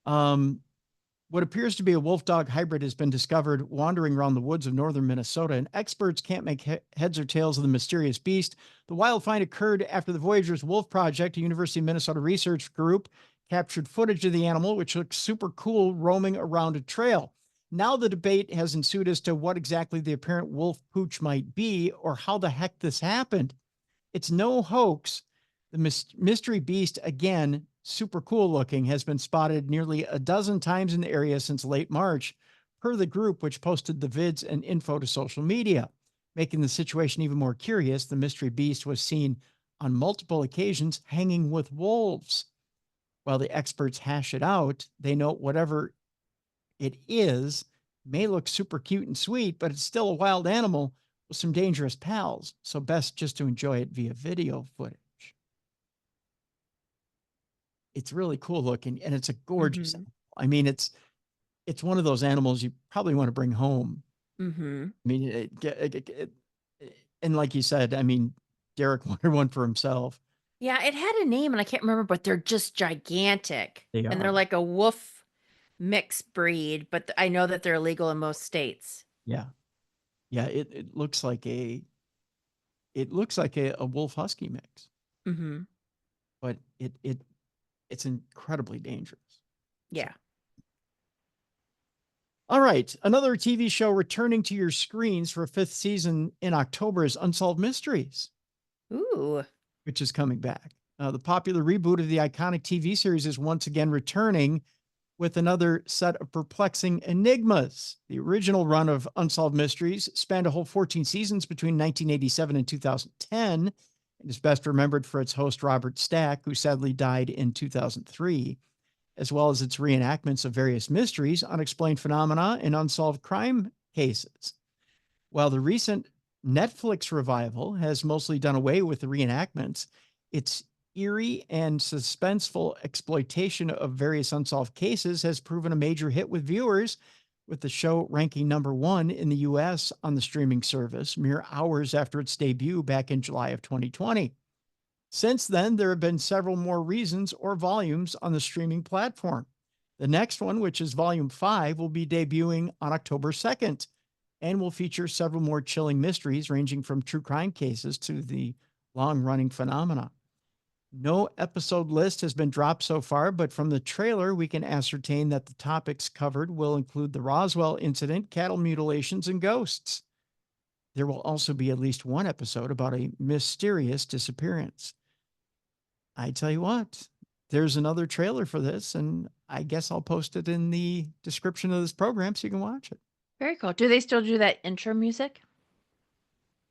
What appears to be a wolf dog hybrid has been discovered wandering around the woods of northern Minnesota, and experts can't make heads or tails of the mysterious beast. The wild find occurred after the Voyagers Wolf Project, a University of Minnesota research group, captured footage of the animal, which looks super cool, roaming around a trail. Now the debate has ensued as to what exactly the apparent wolf pooch might be or how the heck this happened. It's no hoax. The mystery beast, again, super cool looking, has been spotted nearly a dozen times in the area since late March, per the group, which posted the vids and info to social media. Making the situation even more curious, the mystery beast was seen on multiple occasions hanging with wolves. While the experts hash it out, they note whatever it is may look super cute and sweet, but it's still a wild animal with some dangerous pals. So best just to enjoy it via video footage. It's really cool looking and it's a gorgeous animal. I mean, it's one of those animals you probably want to bring home. Mm-hmm. I mean, and like you said, I mean, Derek wanted one for himself. Yeah, it had a name and I can't remember, but they're just gigantic. They and are. they're like a wolf mixed breed, but I know that they're illegal in most states. Yeah. Yeah, it looks like a wolf husky mix. Mm-hmm. But it's incredibly dangerous. Yeah. All right. Another TV show returning to your screens for a 5th season in October is Unsolved Mysteries. Ooh. Which is coming back. The popular reboot of the iconic TV series is once again returning with another set of perplexing enigmas. The original run of Unsolved Mysteries spanned a whole 14 seasons between 1987 and 2010. It is best remembered for its host, Robert Stack, who sadly died in 2003, as well as its reenactments of various mysteries, unexplained phenomena, and unsolved crime cases. While the recent Netflix revival has mostly done away with the reenactments, its eerie and suspenseful exploitation of various unsolved cases has proven a major hit with viewers, with the show ranking #1 in the U.S. on the streaming service mere hours after its debut back in July of 2020. Since then, there have been several more reasons or volumes on the streaming platform. The next one, which is volume 5, will be debuting on October 2nd and will feature several more chilling mysteries ranging from true crime cases to the long-running phenomena. No episode list has been dropped so far, but from the trailer, we can ascertain that the topics covered will include the Roswell incident, cattle mutilations, and ghosts. There will also be at least one episode about a mysterious disappearance. I tell you what, there's another trailer for this, and I guess I'll post it in the description of this program so you can watch it. Very cool. Do they still do that intro music?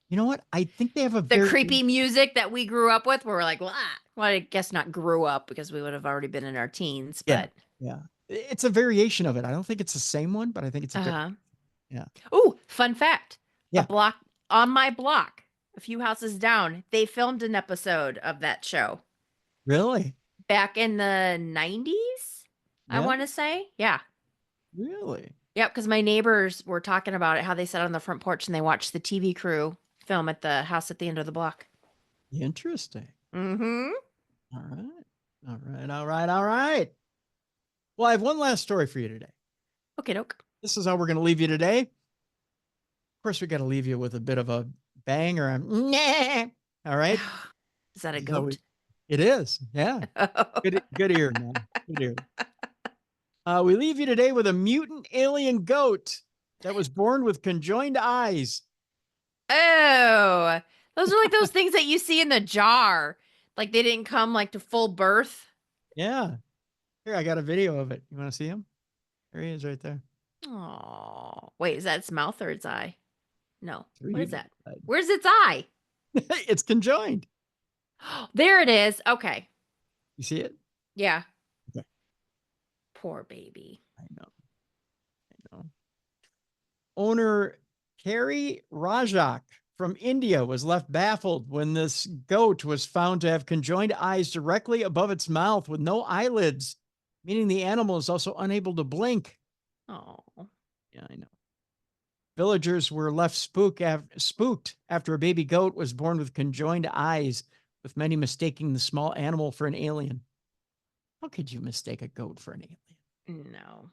You know what? I think they have a The creepy music that we grew up with, where we're like, well, I guess not grew up because we would have already been in our teens, but yeah. It's a variation of it. I don't think it's the same one, but I think it's a yeah. Oh, fun fact. Yeah. A block on my block, a few houses down, they filmed an episode of that show. Really? Back in the 90s, I want to say. Yeah. Really? Yep, because my neighbors were talking about it, how they sat on the front porch and they watched the TV crew film at the house at the end of the block. Interesting. Mm-hmm. All right. Well, I have one last story for you today. Okay, doke. This is how we're going to leave you today. Of course, we got to leave you with a bit of a bang or a nah. All right. Is that a goat? It is. Yeah. Good ear, man. Good ear. We leave you today with a mutant alien goat that was born with conjoined eyes. Oh, those are like those things that you see in the jar. Like they didn't come like to full birth. Yeah. Here, I got a video of it. You want to see him? There he is right there. Oh, wait, is that its mouth or its eye? No. What is that? Side. Where's its eye? It's conjoined. There it is. Okay. You see it? Yeah. Okay. Poor baby. I know. Owner Carrie Rajak from India was left baffled when this goat was found to have conjoined eyes directly above its mouth with no eyelids, meaning the animal is also unable to blink. Oh. Yeah, I know. Villagers were left spooked after a baby goat was born with conjoined eyes, with many mistaking the small animal for an alien. How could you mistake a goat for an alien? No.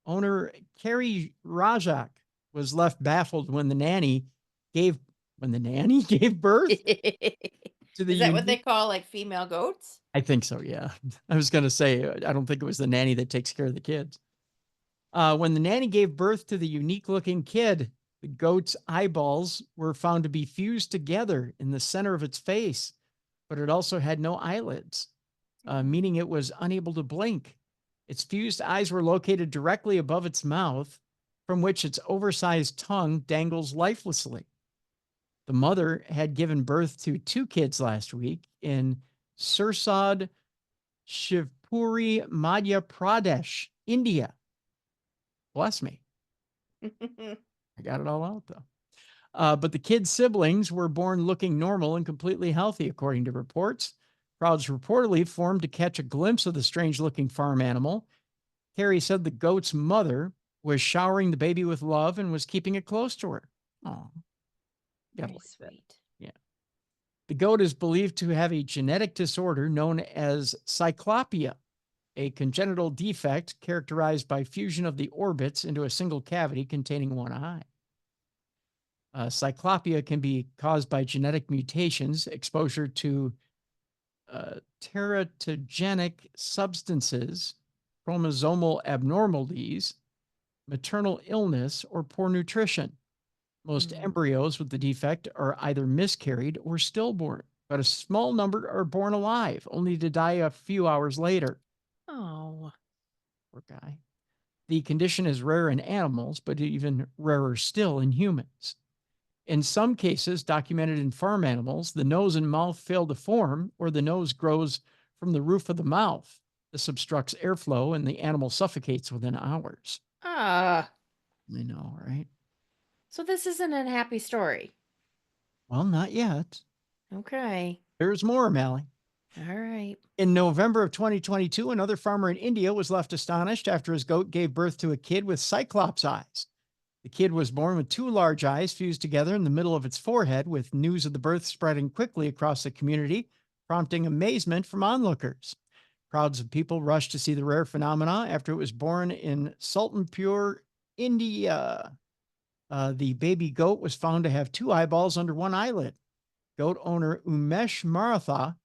Owner Carrie Rajak was left baffled when the nanny gave birth to the Is that what they call like female goats? I think so, yeah. I was going to say, I don't think it was the nanny that takes care of the kids. When the nanny gave birth to the unique looking kid, the goat's eyeballs were found to be fused together in the center of its face, but it also had no eyelids, meaning it was unable to blink. Its fused eyes were located directly above its mouth, from which its oversized tongue dangles lifelessly. The mother had given birth to 2 kids last week in Sirsad, Shivpuri, Madhya Pradesh, India. Bless me. I got it all out, though. But the kids' siblings were born looking normal and completely healthy, according to reports. Crowds reportedly formed to catch a glimpse of the strange-looking farm animal. Carrie said the goat's mother was showering the baby with love and was keeping it close to her. Oh, very sweet. Yeah. The goat is believed to have a genetic disorder known as cyclopia, a congenital defect characterized by fusion of the orbits into a single cavity containing one eye. Cyclopia can be caused by genetic mutations, exposure to teratogenic substances, chromosomal abnormalities, maternal illness, or poor nutrition. Most embryos with the defect are either miscarried or stillborn, but a small number are born alive, only to die a few hours later. Oh, poor guy. The condition is rare in animals, but even rarer still in humans. In some cases, documented in farm animals, the nose and mouth fail to form, or the nose grows from the roof of the mouth. This obstructs airflow, and the animal suffocates within hours. I know, right? So this isn't a happy story. Well, not yet. Okay. There's more, Mallie. All right. In November of 2022, another farmer in India was left astonished after his goat gave birth to a kid with cyclops eyes. The kid was born with 2 large eyes fused together in the middle of its forehead, with news of the birth spreading quickly across the community, prompting amazement from onlookers. Crowds of people rushed to see the rare phenomena after it was born in Sultanpur, India. The baby goat was found to have 2 eyeballs under 1 eyelid. Goat owner Umesh Maratha,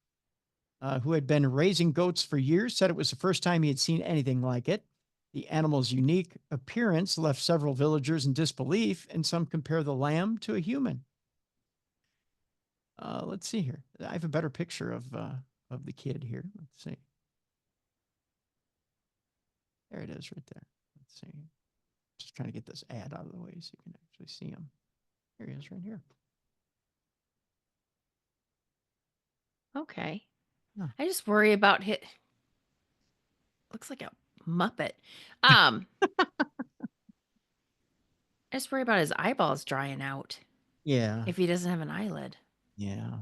who had been raising goats for years, said it was the first time he had seen anything like it. The animal's unique appearance left several villagers in disbelief, and some compare the lamb to a human. Let's see here. I have a better picture of the kid here. Let's see. There it is right there. Let's see. Just trying to get this ad out of the way so you can actually see him. Here he is right here. Okay. Huh. I just worry about looks like a Muppet. I just worry about his eyeballs drying out Yeah. if he doesn't have an eyelid. Yeah.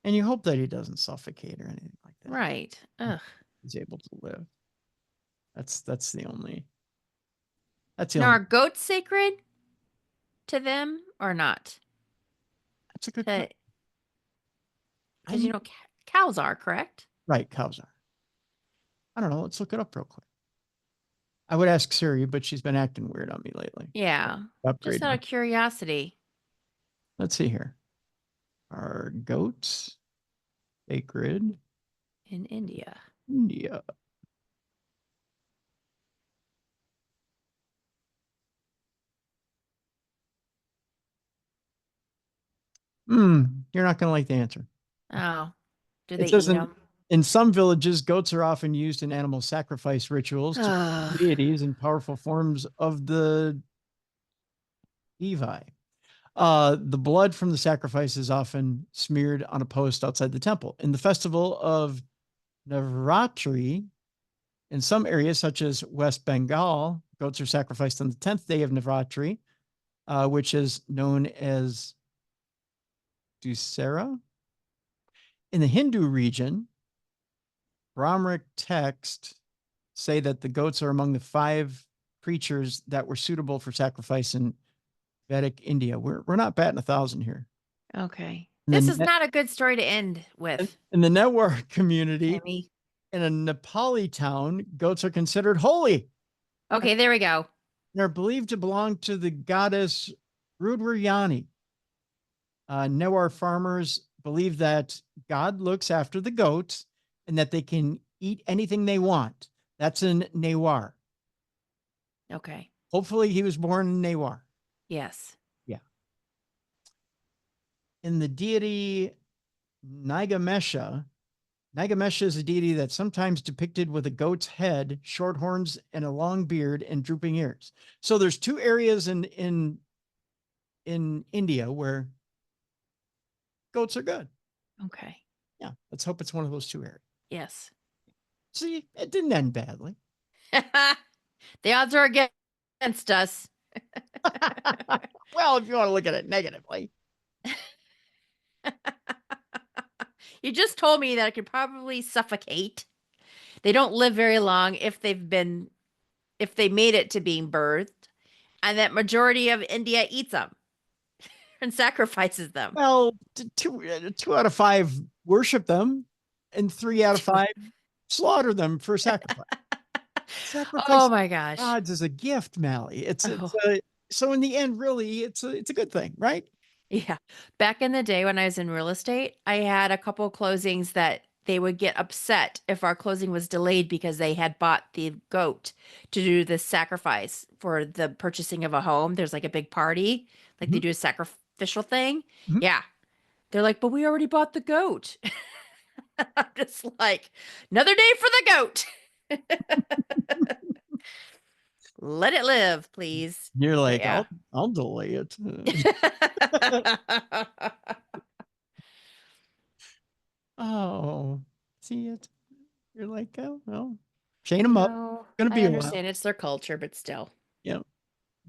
And you hope that he doesn't suffocate or anything like that. Right. Ugh. He's able to live. That's the only. Now, are goats sacred to them or not? That's a good question. Because, you know, cows are, correct? Right, cows are. I don't know. Let's look it up real quick. I would ask Siri, but she's been acting weird on me lately. Yeah. Upgrade Just out her. of curiosity. Let's see here. Are goats sacred In India? India? You're not going to like the answer. Oh. Do It they eat doesn't. them? In some villages, goats are often used in animal sacrifice rituals to deities and powerful forms of the Devi. The blood from the sacrifice is often smeared on a post outside the temple. In the festival of Navratri, in some areas, such as West Bengal, goats are sacrificed on the 10th day of Navratri, which is known as Dussehra. In the Hindu region, Brahmanic texts say that the goats are among the 5 creatures that were suitable for sacrifice in Vedic India. We're not batting 1,000 here. Okay. And This then is not a good story to end with. In the network community, Amy. in a Nepali town, goats are considered holy. Okay, there we go. They're believed to belong to the goddess Rudrayani. Newar farmers believe that God looks after the goats and that they can eat anything they want. That's in Newar. Okay. Hopefully he was born in Newar. Yes. Yeah. In the deity Nagamesha, Nagamesha is a deity that's sometimes depicted with a goat's head, short horns, and a long beard and drooping ears. So there's 2 areas in India where goats are good. Okay. Yeah, let's hope it's one of those 2 areas. Yes. See, it didn't end badly. The odds are against us. Well, if you want to look at it negatively. You just told me that I could probably suffocate. They don't live very long if they made it to being birthed, and that majority of India eats them and sacrifices them. Well, 2 out of 5 worship them, and 3 out of 5 slaughter them for sacrifice. Sacrifice Oh my gosh. gods is a gift, Mallie. Oh. So in the end, really, it's a good thing, right? Yeah. Back in the day when I was in real estate, I had a couple closings that they would get upset if our closing was delayed because they had bought the goat to do the sacrifice for the purchasing of a home. There's like a big party, like they do a sacrificial thing. Mhm. Yeah. They're like, but we already bought the goat. I'm just like, another day for the goat. Let it live, please. You're like, Yeah. I'll delay it. Oh, see it. You're like, oh, well, chain them up. No, Gonna be I a while. understand it's their culture, but still. Yep.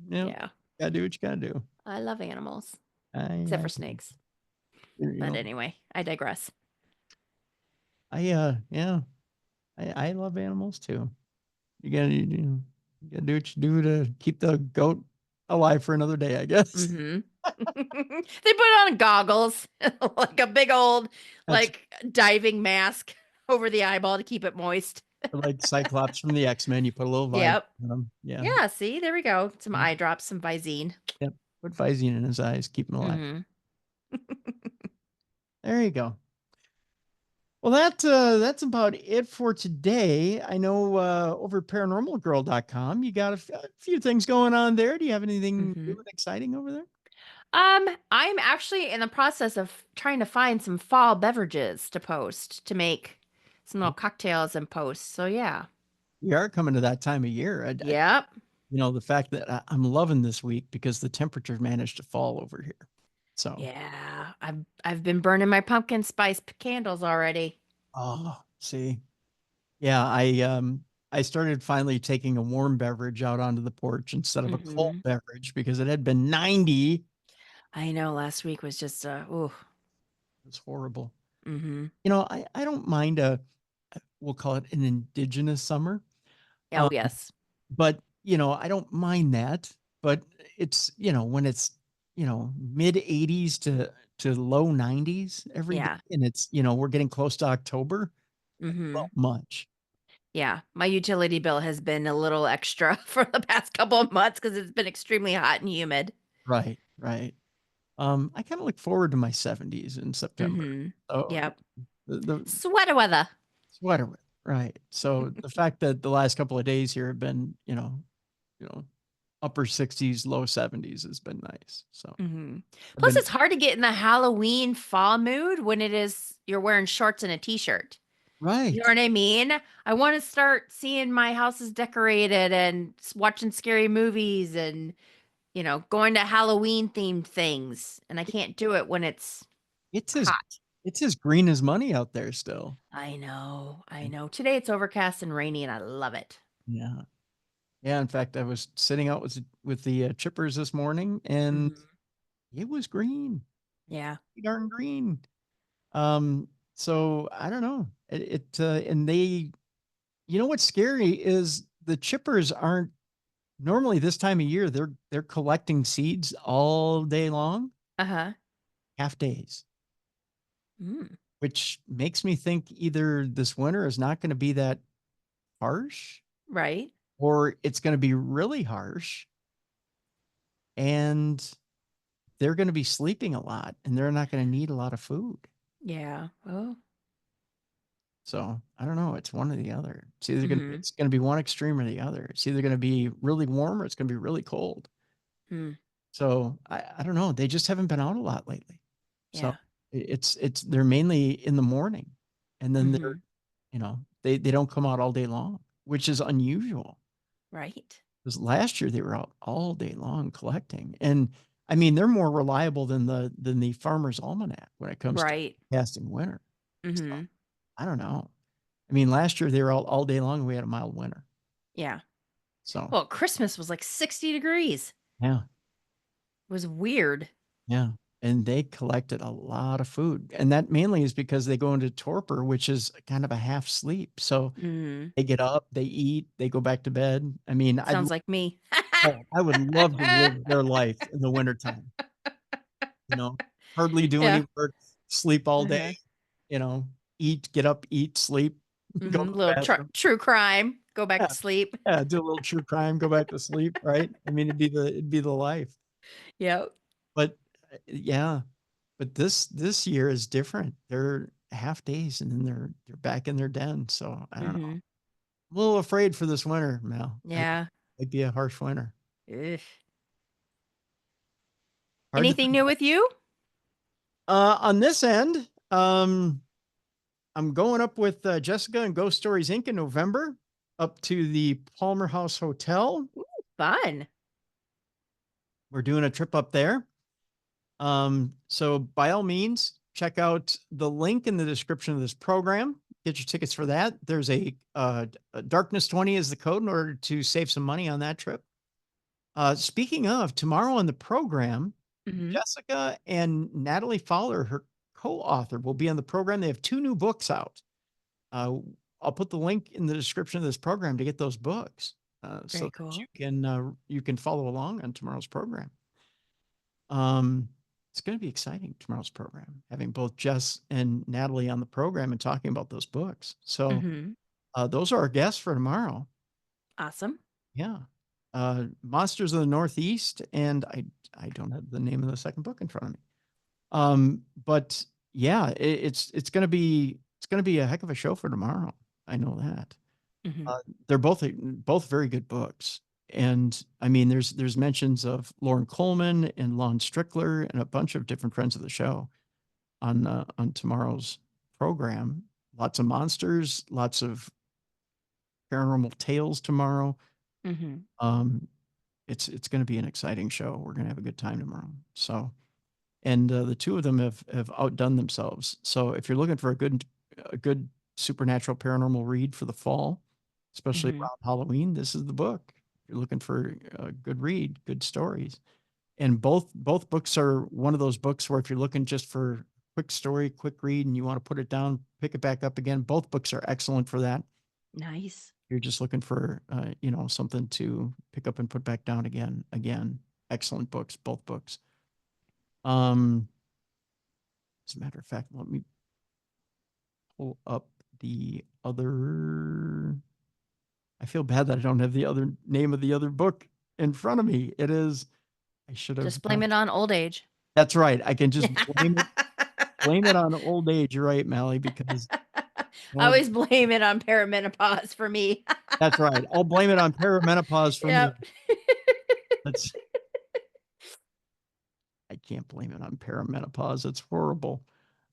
Yeah. Gotta do what you gotta do. I love animals, except for snakes. But anyway, I digress. I love animals too. You gotta do. You gotta do what you do to keep the goat alive for another day, I guess. Mm-hmm. They put on goggles, like a big old, That's diving mask over the eyeball to keep it moist. like Cyclops from the X-Men. You put a little Visine Yep. on him. Yeah. Yeah, see, there we go. Some Mhm. eye drops, some Visine. Yep. Put Visine in his eyes, keep him alive. Mm-hmm. There you go. Well, that's about it for today. I know over at paranormalgirl.com, you got a few things going on there. Do you have anything new and exciting over there? I'm actually in the process of trying to find some fall beverages to post to make some little cocktails and post. So yeah. We are coming to that time of year. Yep. The fact that I'm loving this week because the temperature managed to fall over here. So Yeah, I've been burning my pumpkin spice candles already. oh, see. Yeah, I started finally taking a warm beverage out onto the porch instead of a cold beverage because it had been 90. I know last week was just ooh. It's horrible. Mm-hmm. I don't mind we'll call it an indigenous summer. Oh yes. But I don't mind that. But it's when it's mid 80s to low 90s every day, and it's we're getting close to October. Well, much. Yeah, my utility bill has been a little extra for the past couple of months because it's been extremely hot and humid. Right. I kind of look forward to my 70s in September. So yep. The sweater weather. Sweater weather. Right. So the fact that the last couple of days here have been, upper 60s, low 70s has been nice. So plus it's hard to get in the Halloween fall mood when you're wearing shorts and a t-shirt. Right. You know what I mean? I want to start seeing my houses decorated and watching scary movies and, going to Halloween themed things. And I can't do it when it's hot. It's as green as money out there still. I know. Today it's overcast and rainy and I love it. Yeah. Yeah. In fact, I was sitting out with the chippers this morning and it was green. Yeah. Darn green. So I don't know. And they, what's scary is the chippers aren't normally this time of year. They're collecting seeds all day long. Half days. Which makes me think either this winter is not going to be that harsh. Right. Or it's going to be really harsh. And they're going to be sleeping a lot and they're not going to need a lot of food. Yeah. Oh. So I don't know. It's one or the other. It's either it's going to be one extreme or the other. It's either going to be really warm or it's going to be really cold. So I don't know. They just haven't been out a lot lately. So they're mainly in the morning, and then they're, they don't come out all day long, which is unusual. Right. Because last year they were out all day long collecting, and I mean they're more reliable than the Farmer's Almanac when it comes to casting winter. So, I don't know. I mean, last year they were out all day long and we had a mild winter. Yeah. So well, Christmas was like 60 degrees. Yeah. It was weird. Yeah. And they collected a lot of food. And that mainly is because they go into torpor, which is kind of a half sleep. So they get up, they eat, they go back to bed. I mean, sounds like me. I would love to live their life in the wintertime. Hardly do any work, sleep all day, eat, get up, eat, sleep, go to the little true crime, go back to sleep. Yeah, do a little true crime, go back to sleep, right? I mean, it'd be the life. Yep. But but this year is different. They're half days and then they're back in their den. So I don't know. I'm a little afraid for this winter, Mal. Yeah. It'd be a harsh winter. Anything new with you? On this end, I'm going up with Jessica and Ghost Stories Inc. in November up to the Palmer House Hotel. Ooh, fun. We're doing a trip up there. So by all means, check out the link in the description of this program. Get your tickets for that. There's a Darkness 20 is the code in order to save some money on that trip. Speaking of, tomorrow on the program, Jessica and Natalie Fowler, her co-author, will be on the program. They have 2 new books out. I'll put the link in the description of this program to get those books. so that cool. you can follow along on tomorrow's program. It's going to be exciting, tomorrow's program, having both Jess and Natalie on the program and talking about those books. So those are our guests for tomorrow. Awesome. Yeah. Monsters of the Northeast, and I don't have the name of the second book in front of me. But yeah, it's going to be a heck of a show for tomorrow. I know that. They're both very good books. And I mean, there's mentions of Lauren Coleman and Lon Strickler and a bunch of different friends of the show on tomorrow's program. Lots of monsters, lots of paranormal tales tomorrow. It's going to be an exciting show. We're going to have a good time tomorrow. So, and the two of them have outdone themselves. So if you're looking for a good supernatural paranormal read for the fall, especially around Halloween, this is the book. You're looking for a good read, good stories. And both books are one of those books where if you're looking just for quick story, quick read, and you want to put it down, pick it back up again, both books are excellent for that. Nice. You're just looking for, something to pick up and put back down again. Excellent books, both books. As a matter of fact, let me pull up the other. I feel bad that I don't have the other name of the other book in front of me. It is, I should have. Just blame it on old age. That's right. I can just blame it on old age. You're right, Mallie, because I always blame it on perimenopause for me. That's right. I'll blame it on perimenopause for me. I can't blame it on perimenopause. It's horrible.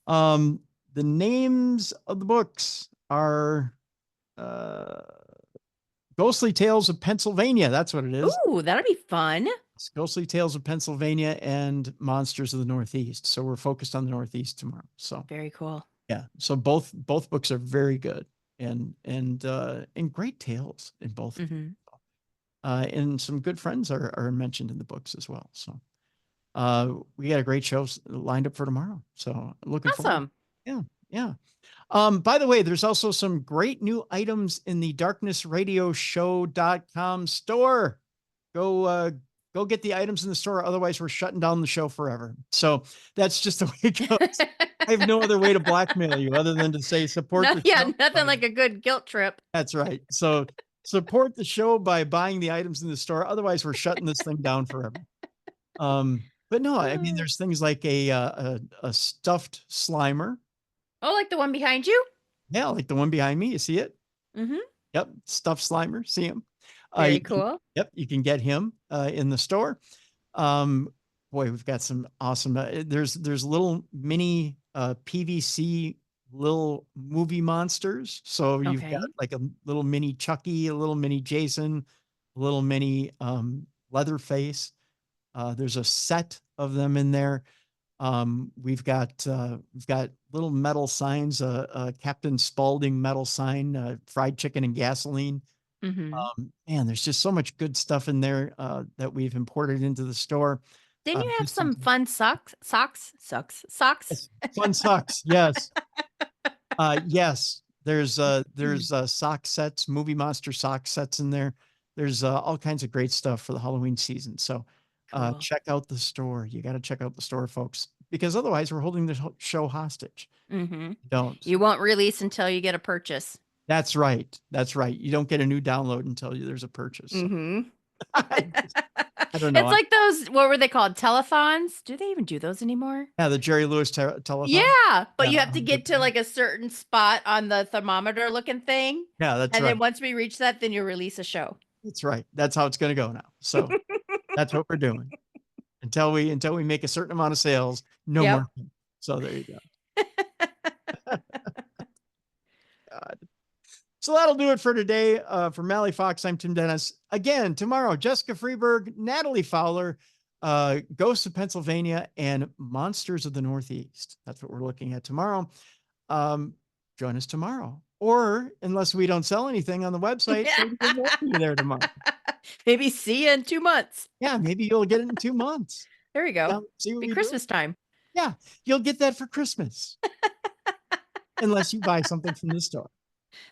The names of the books are Ghostly Tales of Pennsylvania. That's what it is. Ooh, that'll be fun. It's Ghostly Tales of Pennsylvania and Monsters of the Northeast. So we're focused on the Northeast tomorrow. So very cool. Yeah. So both books are very good and great tales in both. And some good friends are mentioned in the books as well. So we got a great show lined up for tomorrow. So looking forward. Yeah. By the way, there's also some great new items in the darknessradioshow.com store. Go get the items in the store. Otherwise, we're shutting down the show forever. So that's just the way it goes. I have no other way to blackmail you other than to say support. Nothing like a good guilt trip. That's right. So support the show by buying the items in the store. Otherwise, we're shutting this thing down forever. But no, I mean, there's things like a stuffed Slimer. Oh, like the one behind you? Yeah, like the one behind me. You see it? Yep, stuffed Slimer. See him? Very cool. You can get him in the store. Boy, we've got some awesome. There's little mini PVC little movie monsters. So you've got like a little mini Chucky, a little mini Jason, a little mini Leatherface. There's a set of them in there. We've got little metal signs, Captain Spaulding metal sign, fried chicken and gasoline. Man, there's just so much good stuff in there that we've imported into the store. Didn't you have some fun socks? Fun socks, yes. Yes, there's sock sets, Movie Monster sock sets in there. There's all kinds of great stuff for the Halloween season. So check out the store. You got to check out the store, folks, because otherwise we're holding the show hostage. You won't release until you get a purchase. That's right. You don't get a new download until there's a purchase. So. I don't know. It's like those, what were they called? Telethons? Do they even do those anymore? Yeah, the Jerry Lewis telethon. Yeah, but you have to get to like a certain spot on the thermometer looking thing. Yeah, that's right. And then once we reach that, then you release a show. That's right. That's how it's going to go now. So that's what we're doing until we make a certain amount of sales. No more. So there you go. God. So that'll do it for today. For Mallie Fox, I'm Tim Dennis. Again, tomorrow, Jessica Freeberg, Natalie Fowler, Ghosts of Pennsylvania, and Monsters of the Northeast. That's what we're looking at tomorrow. Join us tomorrow. Or, unless we don't sell anything on the website, we'll be there tomorrow. Maybe see you in 2 months. Yeah, maybe you'll get it in 2 months. There you go. Be Christmas time. Yeah, you'll get that for Christmas. Unless you buy something from the store.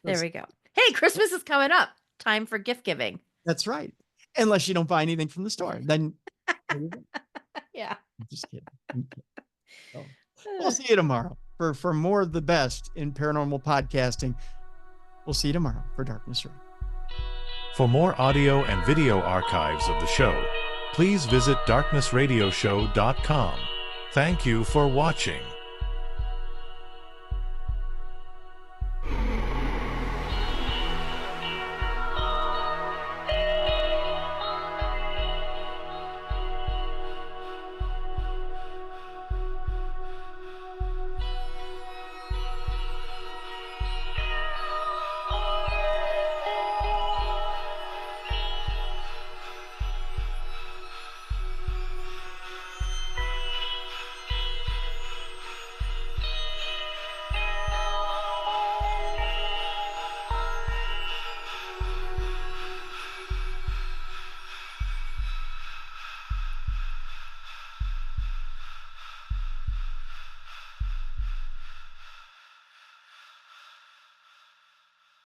There we go. Hey, Christmas is coming up. Time for gift giving. That's right. Unless you don't buy anything from the store, then Yeah. I'm just kidding. So, we'll see you tomorrow for more of the best in paranormal podcasting. We'll see you tomorrow for Darkness Radio. For more audio and video archives of the show, please visit darknessradioshow.com. Thank you for watching.